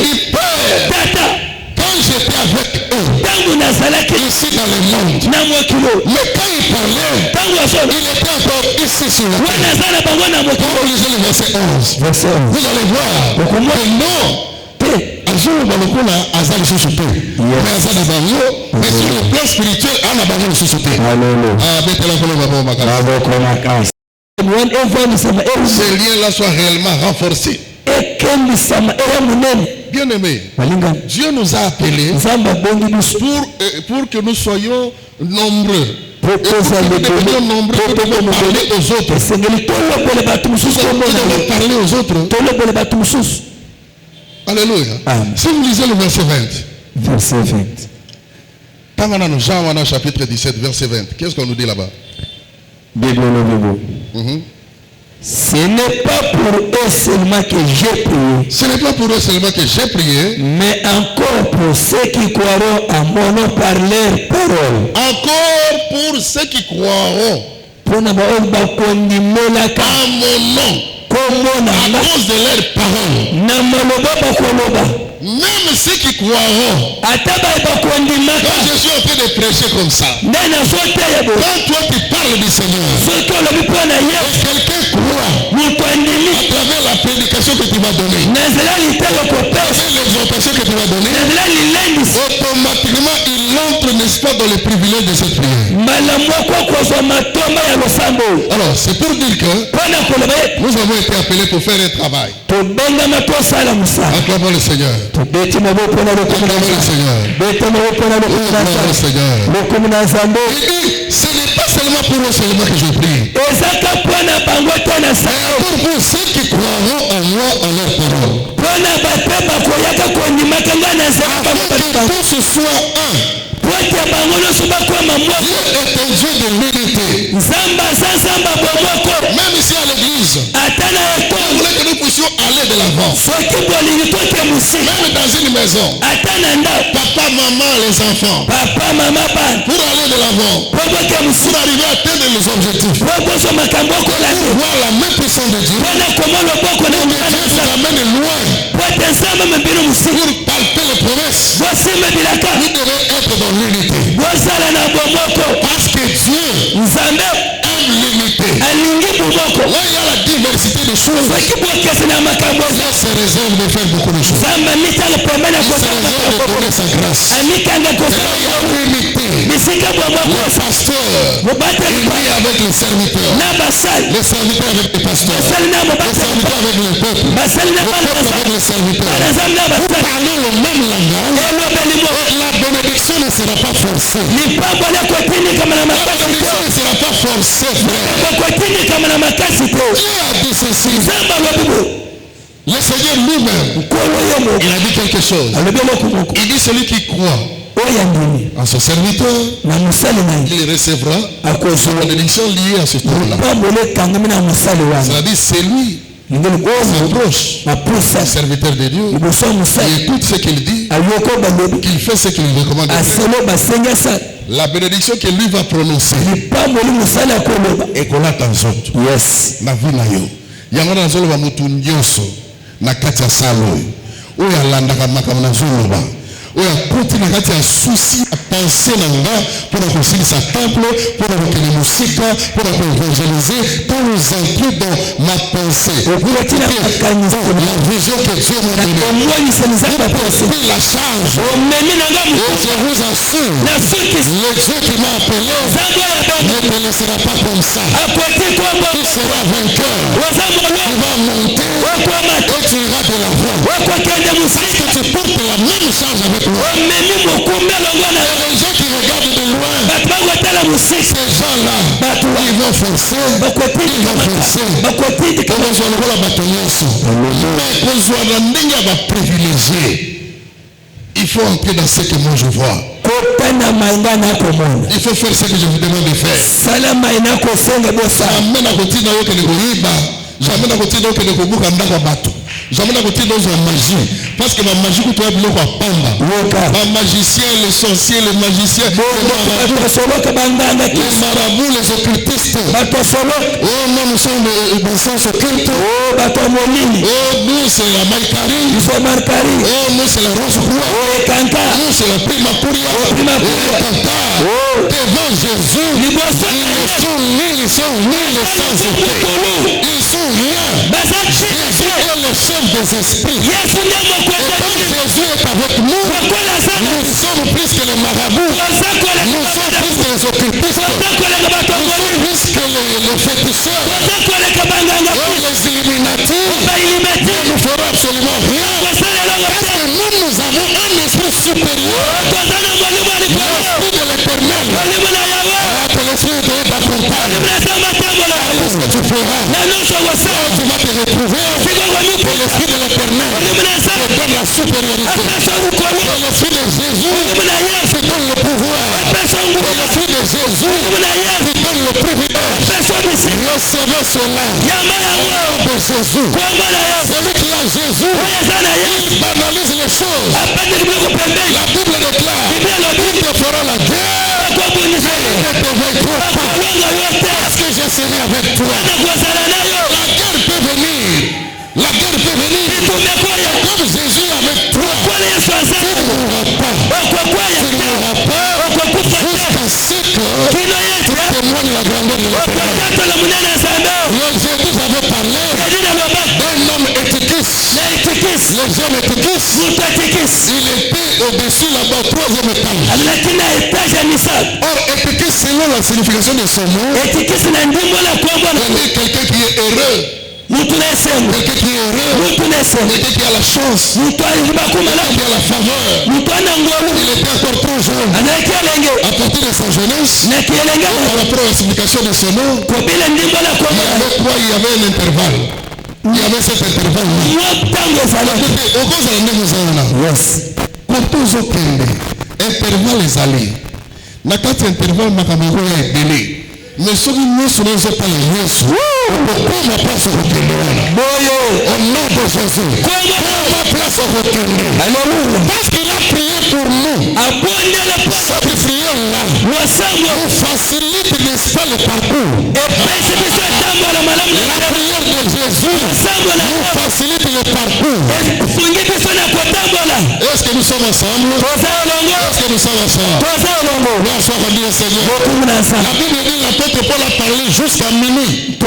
il peut quand j'étais avec eux ici dans le monde mais quand il parlait il était encore ici sur la terre quand vous lisez le verset 11 vous allez voir que non azolo balokona aza lisusu te mais aza na bango mais sur le plan spirituel ana bango lisusu te betela koloba bo makasi ces liens-là soient réellement renforcés. Bien aimé, Dieu nous a appelés pour que nous soyons nombreux. Pour que nous devenions nombreux, pour parler aux autres. Parler aux autres. Alléluia. Si vous lisez le verset 20. Verset 20. Jean chapitre 17, verset 20. Qu'est-ce qu'on nous dit là-bas? Ce n'est pas pour eux seulement que j'ai prié. Ce n'est pas pour eux seulement que j'ai prié. Mais encore pour ceux qui croiront à mon nom par leur parole. Encore pour ceux qui croiront à mon nom. À cause de leur parole. Même ceux qui croiront. Quand je suis en train de prêcher comme ça, quand toi tu parles du Seigneur, quelqu'un croit à travers la prédication que tu vas donner, l'exhortation que tu vas donner, automatiquement il entre, n'est-ce pas, dans les privilèges de cette prière. Alors c'est pour dire que nous avons été appelés pour faire un travail. Acclamons le Seigneur. Acclamons le Seigneur. Ce n'est pas seulement pour eux seulement que je prie. Mais pour ceux qui croiront en moi, en leur parole. Que tous soient un. Dieu est un Dieu de l'unité. Même ici à l'église, on voulait que nous puissions aller de l'avant. Même dans une maison, papa, maman, les enfants, pour aller de l'avant, pour arriver à atteindre les objectifs, pour voir la main puissante de Dieu, Dieu nous amène loin pour palper les promesses. Vous devez être dans l'unité. Parce que Dieu aime l'unité. Là il y a la diversité de choses. Dieu se réserve de faire beaucoup de choses. Il se réserve de donner sa grâce. Et là il y a l'unité. Le pasteur, il prie avec les serviteurs. Les serviteurs avec les pasteurs. Les serviteurs avec le peuple. Le peuple avec les serviteurs. Vous parlez le même langage. La bénédiction ne sera pas forcée. La bénédiction ne sera pas forcée, frère. Dieu a dit ceci. Le Seigneur lui-même, il a dit quelque chose. Il dit celui qui croit en son serviteur, il recevra la bénédiction liée à ce temps-là. C'est-à-dire c'est lui. S'approche, un serviteur de Dieu, il écoute ce qu'il dit, qu'il fait ce qu'il lui recommande. La bénédiction que lui va prononcer, et qu'on attend autres. Yes. Na vie na yo. Yangona nzolo ba mutu nyoso na kati ya salo. Oyo alandaka makambo na zoloba. Oyo akuti na kati ya souci à penser na nga pour construire sa temple, pour retenir musika, pour évangéliser, pour nous entrer dans ma pensée. La vision que Dieu m'a donnée. La charge. Et je vous assure, le Dieu qui m'a appelé ne ne te laissera pas comme ça. Tu seras vainqueur. Tu vas monter et tu iras de l'avant. Parce que tu portes la même charge avec moi. Et les gens qui regardent de loin, ces gens-là, ils vont forcer. Ils vont forcer. Mais privilégié. Il faut entrer dans ce que moi je vois. Il faut faire ce que je vous demande de faire. J'amène à côté dans le Goïba. J'amène à côté dans le Goïba. J'amène à côté dans la magie. Parce que ma magie, tu as besoin de pamba. Ma magicien, les sorciers, les magiciens, les marabouts, les occultistes. Oh non, nous sommes dans le sens occulte. Oh, nous c'est la Maïkari. Oh, nous c'est la Rose Roi. Nous c'est la Prima Puria. Devant Jésus, ils sont nuls, ils sont nuls, ils sont rien. Jésus est le chef des esprits. Et comme Jésus est avec nous, nous sommes plus que les marabouts. Nous sommes plus que les occultistes. Nous sommes plus que les féticheurs. Les Illuminati ne nous feront absolument rien. Parce que nous avons un esprit supérieur. L'esprit de l'éternel. L'esprit de l'apprentissage. Qu'est-ce que tu feras? Tu vas te retrouver. L'esprit de l'éternel te donne la supériorité. L'esprit de Jésus te donne le pouvoir. L'esprit de Jésus te donne le privilège. Recevez cela. De Jésus. Celui qui a Jésus, il banalise les choses. La Bible déclare, il te fera la guerre. Il ne te vaincra pas. Parce que je serai avec toi. La guerre peut venir. La guerre peut venir. Comme Jésus est avec toi, tu ne mourras pas. Tu ne mourras pas jusqu'à ce que tu témoignes la grandeur de l'éternel. Jésus avait parlé d'un homme Éticus. Les hommes Éticus, il était au-dessus là-bas, au 3e étage. Or, Éticus, selon la signification de son nom, c'est quelqu'un qui est heureux. Quelqu'un qui est heureux, quelqu'un qui a la chance, quelqu'un qui a la faveur. Il était encore trop jeune. À partir de sa jeunesse, par rapport à la signification de son nom, il y avait un intervalle. Il y avait cet intervalle. Intervalle les alliés. Nakati intervalle makamoko ya ebele. Mais ceux qui nous sont pas les Yesu. Pourquoi ma place au retourner? Au nom de Jésus. Pourquoi ma place au retourner? Parce qu'il a prié pour nous. Cette prière-là nous facilite, n'est-ce pas, le parcours. La prière de Jésus nous facilite le parcours. Est-ce que nous sommes ensemble? Est-ce que nous sommes ensemble? Bonsoir, Dieu Seigneur. La Bible dit l'apôtre Paul a parlé jusqu'à minuit.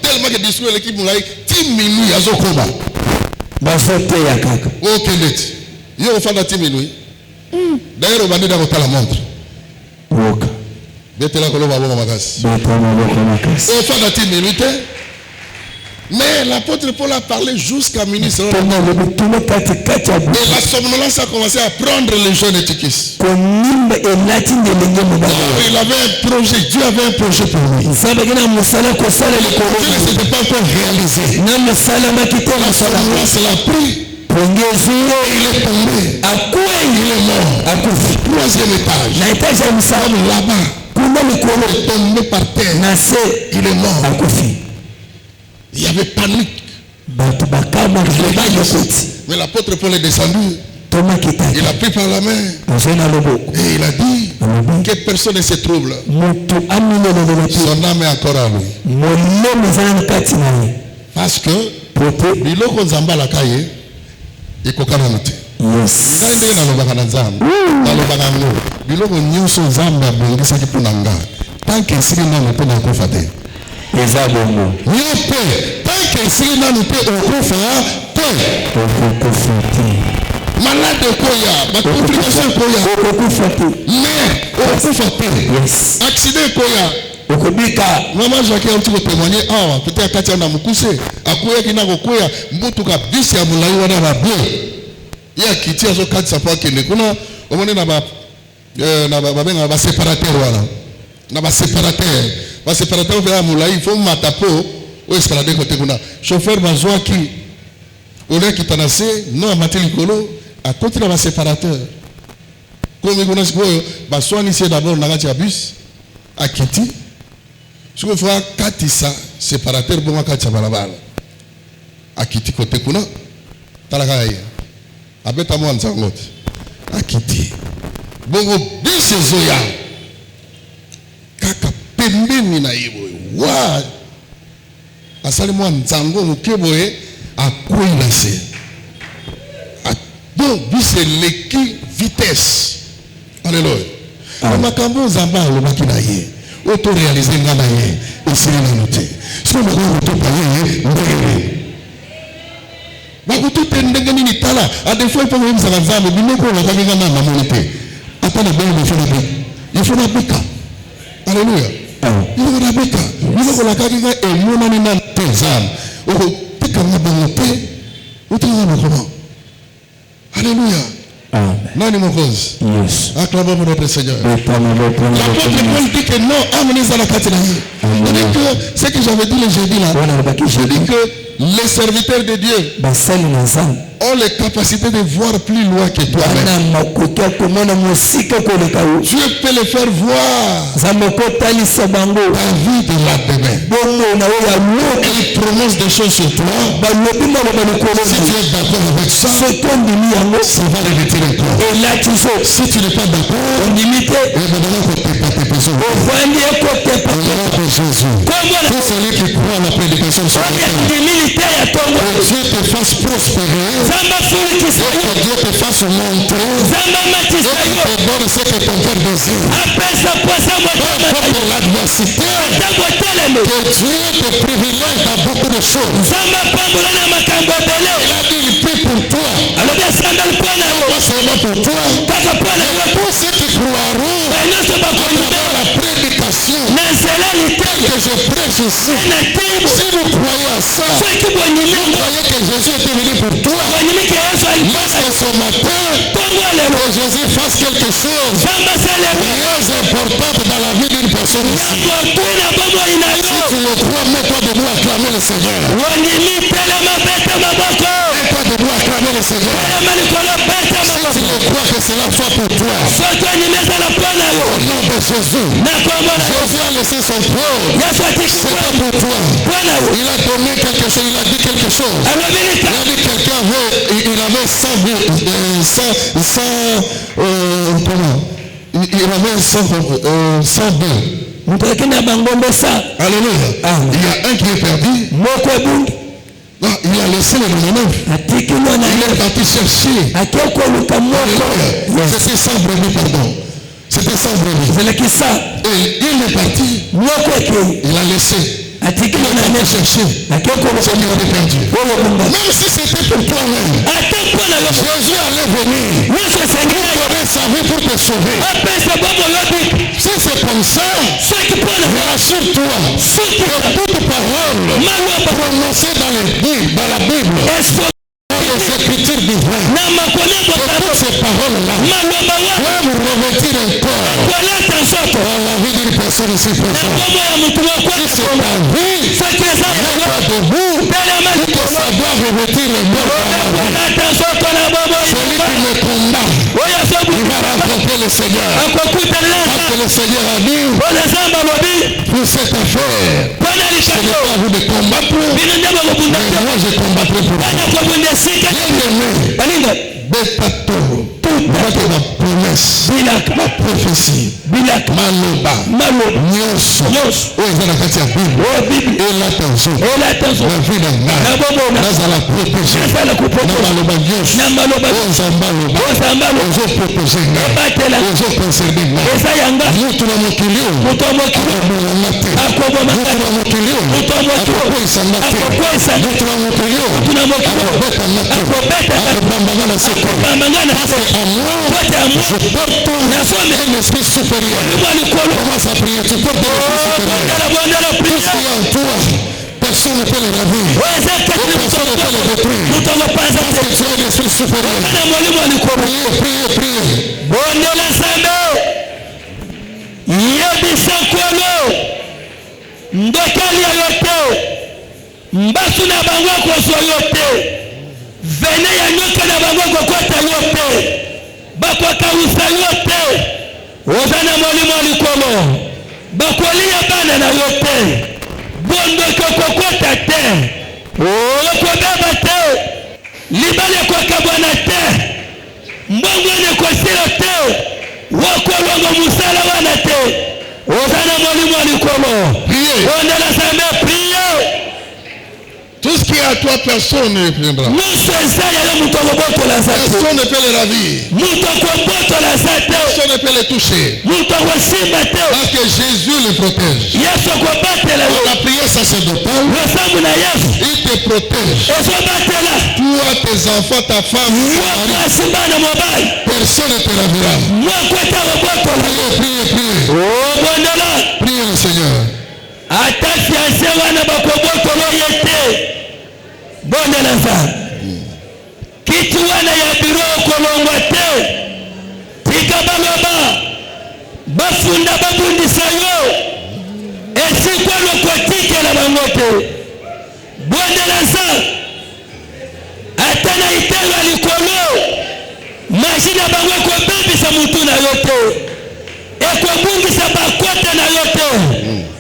Tellement que discours l'équipe moulaï 10 minuit à Zokoba. Ok, net. Il y a un fan de 10 minuit. D'ailleurs, on va dire dans la montre. Bête la colombe à bon magas. On fan de 10 minutes. Mais l'apôtre Paul a parlé jusqu'à minuit. Et la somnolence a commencé à prendre les jeunes Éticus. Il avait un projet, Dieu avait un projet pour lui. Le projet ne s'était pas encore réalisé. La somnolence l'a pris. Il est tombé. Il est mort. 3e étage. Là-bas. Il est tombé par terre. Il est mort. Il y avait panique. Mais l'apôtre Paul est descendu. Il a pris par la main. Et il a dit que personne ne se trouble. Son âme est encore à lui. Parce que biloko nzamba la kaye ekokana note. Ngande na lobaka na nzamba. Na lobaka ngo biloko nyonso nzamba bongisa ki punanga. Tant que siri na moto na kofate. Ezabongo. Nyope tant que siri na moto okofa te. malade koya, ma complication koya. Mais accident koya. Maman Jacques a un petit peu témoigné. Ah, peut-être Katia na mukuse. Akoya kina koya, mbutuka bisi ya mulai wana ba bien. Ya kiti azo kati sapa kende kuna omone na ba benga ba séparateur wana. Na ba séparateur. Ba séparateur fa mulai fo matapo o escalader côté kuna. Chauffeur bazwa ki ole kitanase non amateli kolo à côté de ba séparateur. Comme kuna sikoyo ba soani c'est d'abord na kati ya bus a kiti. Ce qu'il faut katisa séparateur bon kati balabala. A kiti côté kuna talaka ya. Abeta mo nzangote. A kiti. Bongo bisi zoya. Kaka pembeni na yebo. Wa asali mo nzango mukeboe akwila se. Donc bisi leki vitesse. Alléluia. Makambo zamba lo makina ye. Auto-réaliser ngana ye. Esi na note. So na ko to pa ye ndenge. Bakutu tendenge ni tala. A des fois il faut même ça va zamba binoko na kabinga na mamonite. Atana bele il faut na be. Il faut na beka. Alléluia. Il faut na beka. Il faut na kabinga e mona ni na tezam. Oko peka na bangote. Utanga na comment? Alléluia. Nani mokozi? Yes. Acclamons notre Seigneur. L'apôtre Paul dit que non, amenez à la catégorie. Ce que j'avais dit le jeudi là, je dis que les serviteurs de Dieu ont les capacités de voir plus loin que toi. Dieu peut les faire voir ta vie de là-demain. Il prononce des choses sur toi. Si tu es d'accord avec ça, ça va les retirer toi. Si tu n'es pas d'accord, tout celui qui croit à la prédication sur Dieu te fasse prospérer, que Dieu te fasse montrer, Dieu te donne ce que ton cœur désire. Comme l'adversité, que Dieu te privilège dans beaucoup de choses. Il a dit il prie pour toi. Pas seulement pour toi, mais pour ceux qui croiront dans la prédication que je prêche ici. Si vous croyez à ça, vous croyez que Jésus était venu pour toi. Lorsque ce matin, que Jésus fasse quelque chose très important dans la vie d'une personne ici. Si tu le crois, mets-toi debout à acclamer le Seigneur. Mets-toi debout à acclamer le Seigneur. Si tu le crois que cela soit pour toi, au nom de Jésus, Jésus a laissé son trône. C'était pour toi. Il a donné quelque chose, il a dit quelque chose. Il a dit quelqu'un avait, il avait 100 bœufs. Alléluia. Il y a un qui est perdu. Non, il a laissé le numéro 9. Il est parti chercher. C'était 100 brebis, pardon. C'était 100 brebis. Et il est parti. Il a laissé. Il a cherché. C'est lui qui est perdu. Même si c'était pour toi-même, Jésus allait venir. Il aurait sa vie pour te sauver. Si c'est comme ça, rassure-toi que toute parole prononcée dans la Bible, les écritures divines, que toutes ces paroles-là peuvent revêtir encore dans la vie d'une personne ici présente. Si c'est ta vie, mets-toi debout, pour que ça doit revêtir encore dans la vie. Celui qui me combat, il va rencontrer le Seigneur. Parce que le Seigneur a dit, pour cette affaire, ce n'est pas à vous de combattre, mais moi je combattrai pour vous. Bien-aimé, Betato, ma promesse, ma prophétie, maloba, nyonso, oyo nakati ya Bible, et l'attention, la vie de Ngai, nazala protégé, na maloba nyonso, ozamba loba, ozo protéger Ngai, ozo conserver Ngai, mutu na mokili oyo, akoboma mokili oyo, akokwesa Ngai, mutu na mokili oyo, akobamba na seko, je porte un esprit supérieur. Commence à prier, tu portes un esprit supérieur. Tout ce qu'il y a en toi, personne ne peut le ravir. Personne ne peut le détruire. Parce que tu as un esprit supérieur. Priez, priez. Vene ya nyoka na bango kokota yote bakwaka usayote ozana mwalimu alikolo bakwalia bana na yote bondo kokota te okobeba te libale kwa kabwana te mbongo ne kosira te wakolongo musala wana te ozana mwalimu alikolo ondela sambe prier. Tout ce qui est à toi, personne ne viendra. Personne ne peut le ravir. Personne ne peut le toucher. Parce que Jésus le protège. Dans la prière sacerdotale, il te protège. Toi, tes enfants, ta femme, personne ne te ravira. Priez, priez. Priez le Seigneur. Bondeleza kitu wana ya biro kolongwa te tika baloba bafunda babundisa yo esikwa lokotike la bangote bondeleza atana itela likolo mashina bangwe ko bebisa mutu na yote ekobungisa bakwata na yote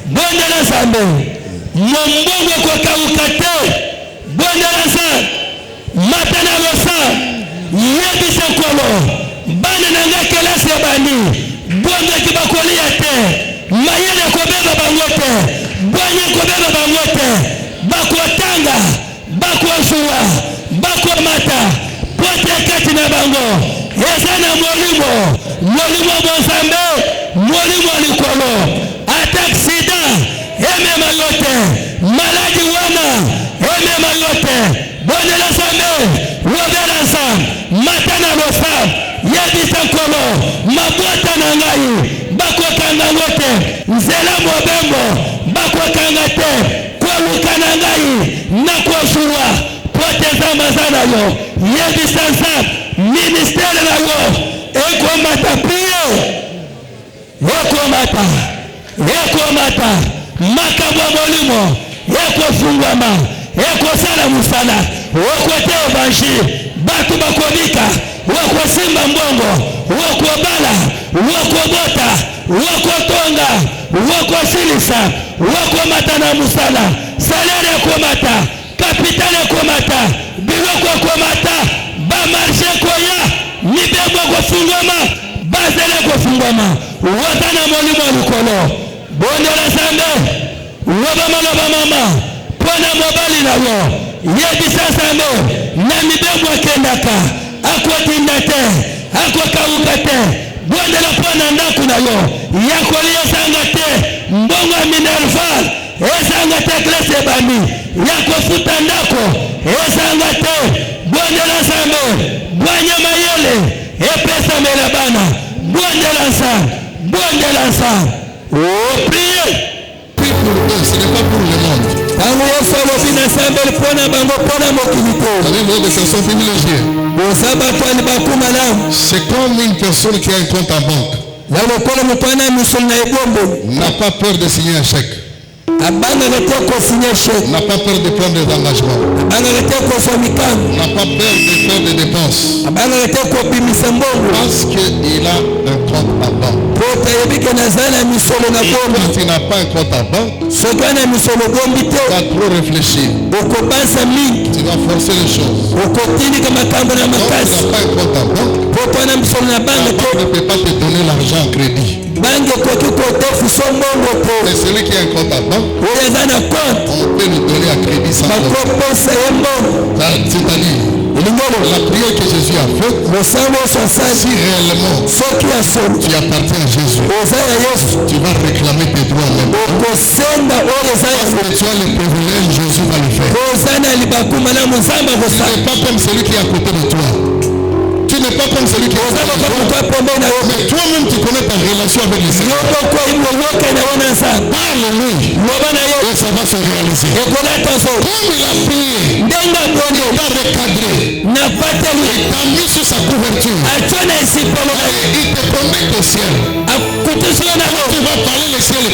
bondeleza mbe mombongo kwa kaukate bondeleza matana losa yebisa kolo bana nanga kelasi ya bani bonde kibakolia te mayele kobeba bangote bonye kobeba bangote bakotanga bakosuwa bakomata pote kati na bango ezana molimo bonsambe molimo likolo ataksida emema yote maladi wana emema yote bonela sambe wodela sam matana losa yebisa kolo mabota na ngai bakokanga ngote nzela mobembo bakokanga te koluka na ngai na kosuwa poteza mazana yo yebisa sam ministere na yo ekomata pio ekomata makambo molimo ekofungwama ekosala musala okote evanjili batu bakobika wakosimba mbongo wakobala wakobota wakotonga wakosilisa wakomata na musala salere komata kapitale komata biloko komata bamarshe koya mibebo kofungwama bazele kofungwama watana molimo likolo bondela sambe wabamaloba mama pona mobali na yo yebisa sambe na mibebo akendaka akotinda te akokauka te bondela pona ndaku na yo yakolia sanga te mbongo minerval esanga te klase bami yakofuta ndako esanga te bondela sambe bwanya mayele epesa melabana bondela sa oh priez pour eux, ce n'est pas pour le monde. Vous avez vu des chansons privilégiées. C'est comme une personne qui a un compte en banque. N'a pas peur de signer un chèque. N'a pas peur de prendre des engagements. N'a pas peur de faire des dépenses. Parce qu'il a un compte en banque. Et quand il n'a pas un compte en banque, tu vas trop réfléchir. Tu vas forcer les choses. Quand il n'a pas un compte en banque, La banque ne peut pas te donner l'argent en crédit. Mais celui qui a un compte à banque, on peut lui donner à crédit sans problème. C'est-à-dire, la prière que Jésus a faite, si réellement tu appartiens à Jésus, tu vas réclamer tes droits même. Parce que tu as le privilège, Jésus va le faire. Tu n'es pas comme celui qui est à côté de toi. Tu n'es pas comme celui qui est à côté de toi. Mais toi-même tu connais ta relation avec le Seigneur. Parle-lui. Et ça va se réaliser. Comme il a prié, il t'a recadré. Il t'a mis sous sa couverture. Il te connecte au ciel. Tu vas parler le ciel et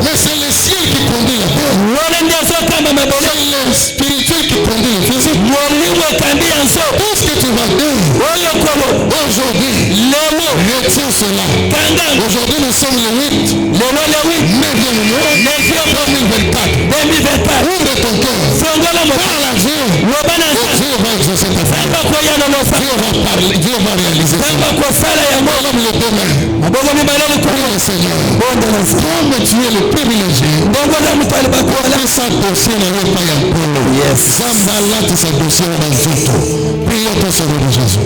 mais c'est le ciel qui conduit la terre. C'est le spirituel qui conduit le physique. Tout ce que tu vas dire aujourd'hui, retiens cela. Aujourd'hui nous sommes le 8 mai 2024. Ouvre ton cœur. Parle à Dieu. Dieu va exaucer ta foi. Dieu va réaliser ça. Lève les deux mains. Prie le Seigneur. Comme tu es le privilégié, ça dossier n'arrive pas à Polo. Zambala tu sais dossier dans Zoto. Prions ton Seigneur de Jésus.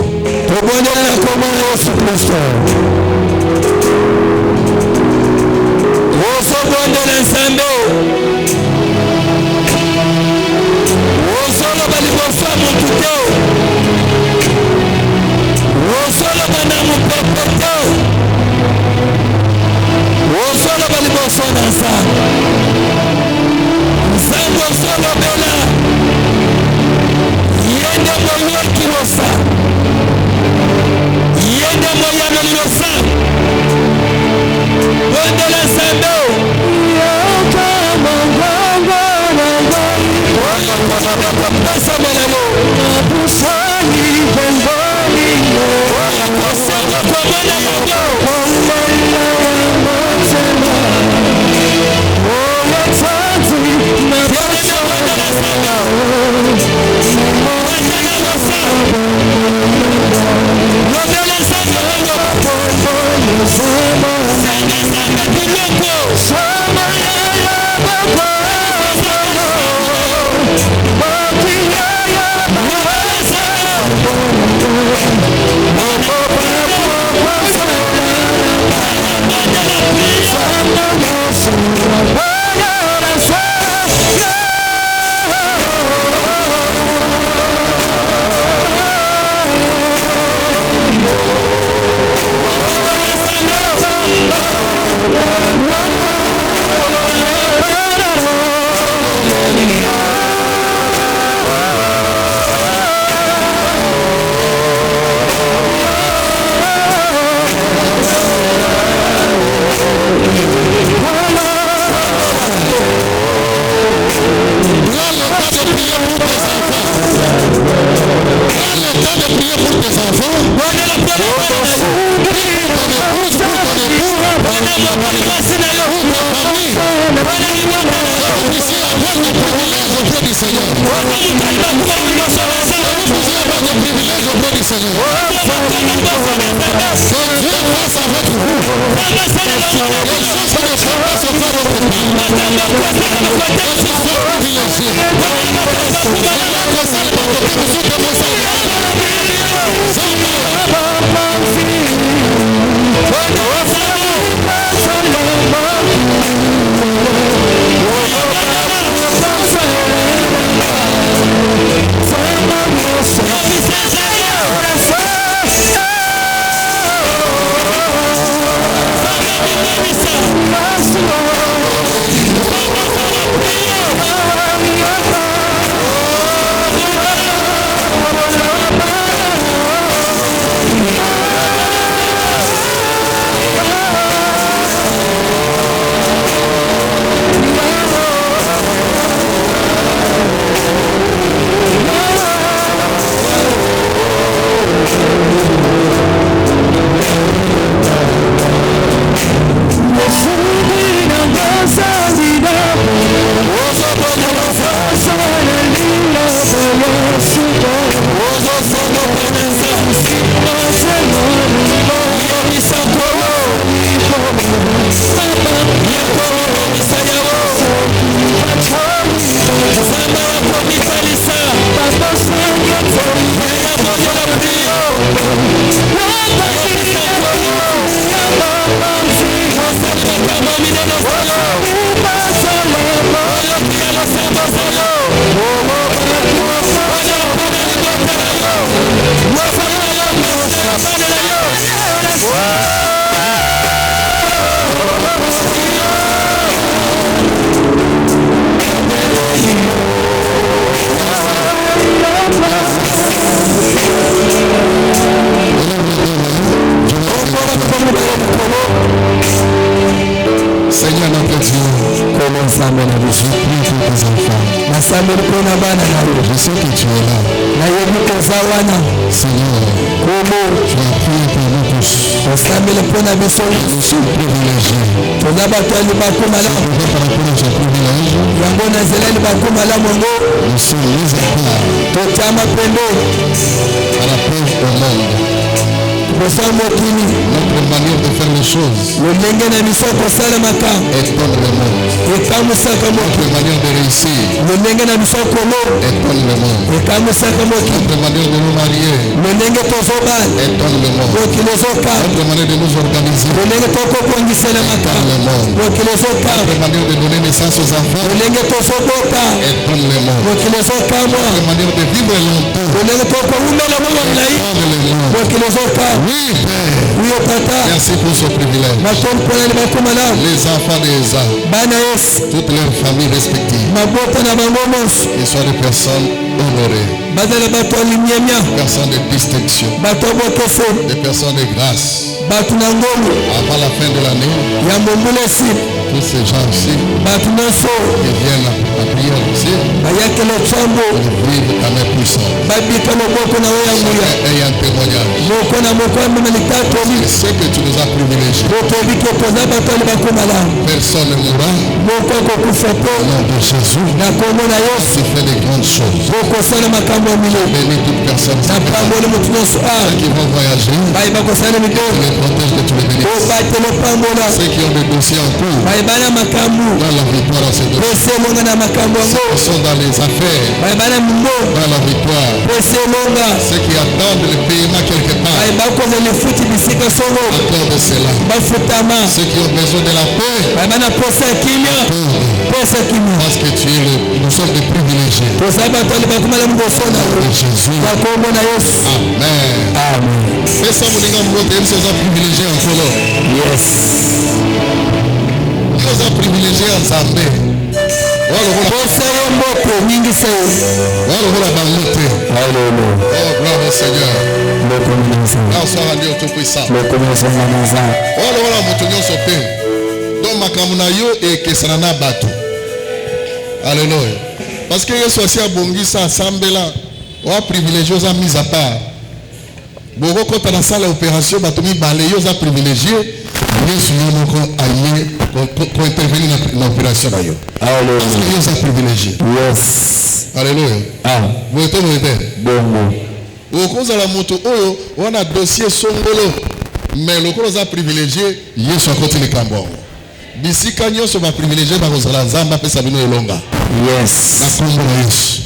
Seigneur notre Dieu, commence à mener je prie pour tes enfants. Je sais que tu es là. Seigneur, tu as prié pour nous tous. Nous sommes privilégiés. Je prie par rapport à ce privilège. Nous sommes mis à part à la preuve au monde. Notre manière de faire les choses étonne le monde. Notre manière de réussir étonne le monde. Notre manière de nous marier étonne le monde. Notre manière de nous organiser étonne le monde. Notre manière de donner naissance aux enfants étonne le monde. Notre manière de vivre longtemps étonne le monde. Oui, Père. Merci pour ce privilège. Les enfants des âmes, toutes leurs familles respectives, ils sont des personnes honorées, personnes de distinction, des personnes de grâce. Avant la fin de l'année, tous ces gens-ci qui viennent à prier aussi, ils vivent quand même puissants. Et un témoignage. C'est que tu nous as privilégiés. Personne ne mourra. Au nom de Jésus, tu fais des grandes choses. Bénis toute personne qui vont voyager. Les protège de tous les bénéfices. Ceux qui ont des dossiers en cours, dans la victoire dans ces dossiers. Ceux qui sont dans les affaires, dans la victoire. Ceux qui attendent le paiement quelque part, accorde cela. Ceux qui ont besoin de la paix, parce que tu es nous sommes des privilégiés. Jésus. Amen. C'est ça mon égard, c'est ça privilégié en colo. Yes. Nous sommes privilégiés en Zambé. Oh, gloire au Seigneur. Là, soit rendu au Tout-Puissant. Voilà, motonyo sopé. Donc, makamuna yo et kesana bato. Alléluia. Parce que Yesu aussi a bongi ça ensemble là. On a privilégié, on a mis à part. Beaucoup quand on a ça l'opération, batomi balé, on a privilégié. Yesu nous a intervenir dans l'opération d'ailleurs. Alléluia. Parce que Yesu a privilégié. Yes. Alléluia. Ah. Vous êtes bon. Au cause de la moto, on a dossier songolo. Mais le cause a privilégié, Yesu a continué Cambon. D'ici quand Yesu va privilégier, va vous la zamba peut s'abîmer longa. Yes. La combo Yesu.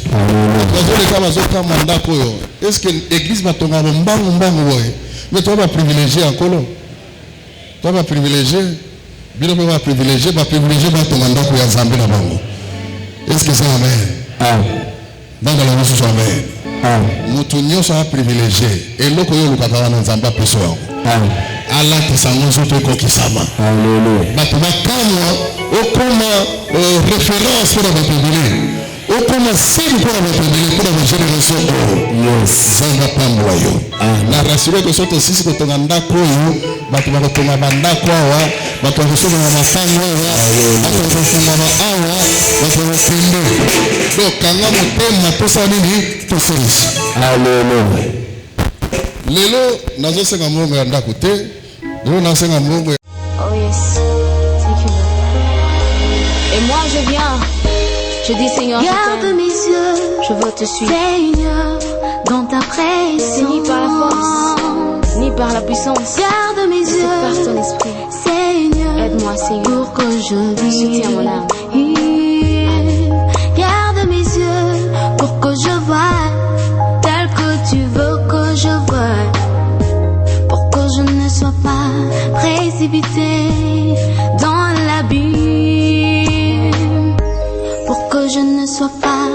Est-ce que l'église va tomber en bang? Mais toi, va privilégier encore. Toi, va privilégier. Bien va privilégier, va tomber en Zambie la bango. Est-ce que c'est amen? Dans la vie, c'est amen. Moutounio sera privilégié. Et l'autre, il y a un Zambie à personne. Allah qui s'annonce au truc qui s'ama. Alléluia. Mais tu vas comme référence pour la privilégier. Au commencer pour la génération. Yes. Zanga pamboyo. Na rassuré que soit aussi que ton andako yo, batu ba ko mabanda kwa wa, batu ba so na mafango wa, batu ba so na awa, batu ba kende. Donc kanga motema to sa nini to service. Alléluia. Lelo nazo senga mongo ya ndako te. Lelo nazo senga mongo. Oh yes. Thank you. Et moi je viens. Je dis Seigneur, garde mes yeux, je veux te suivre. Seigneur, dans ta présence. C'est ni par la force, ni par la puissance. Garde mes yeux, c'est par ton esprit. Seigneur, aide-moi Seigneur, pour que je vive. Soutiens mon âme. Garde mes yeux, pour que je voie tel que tu veux que je voie. Pour que je ne sois pas précipité dans l'abîme. Pour que je ne sois pas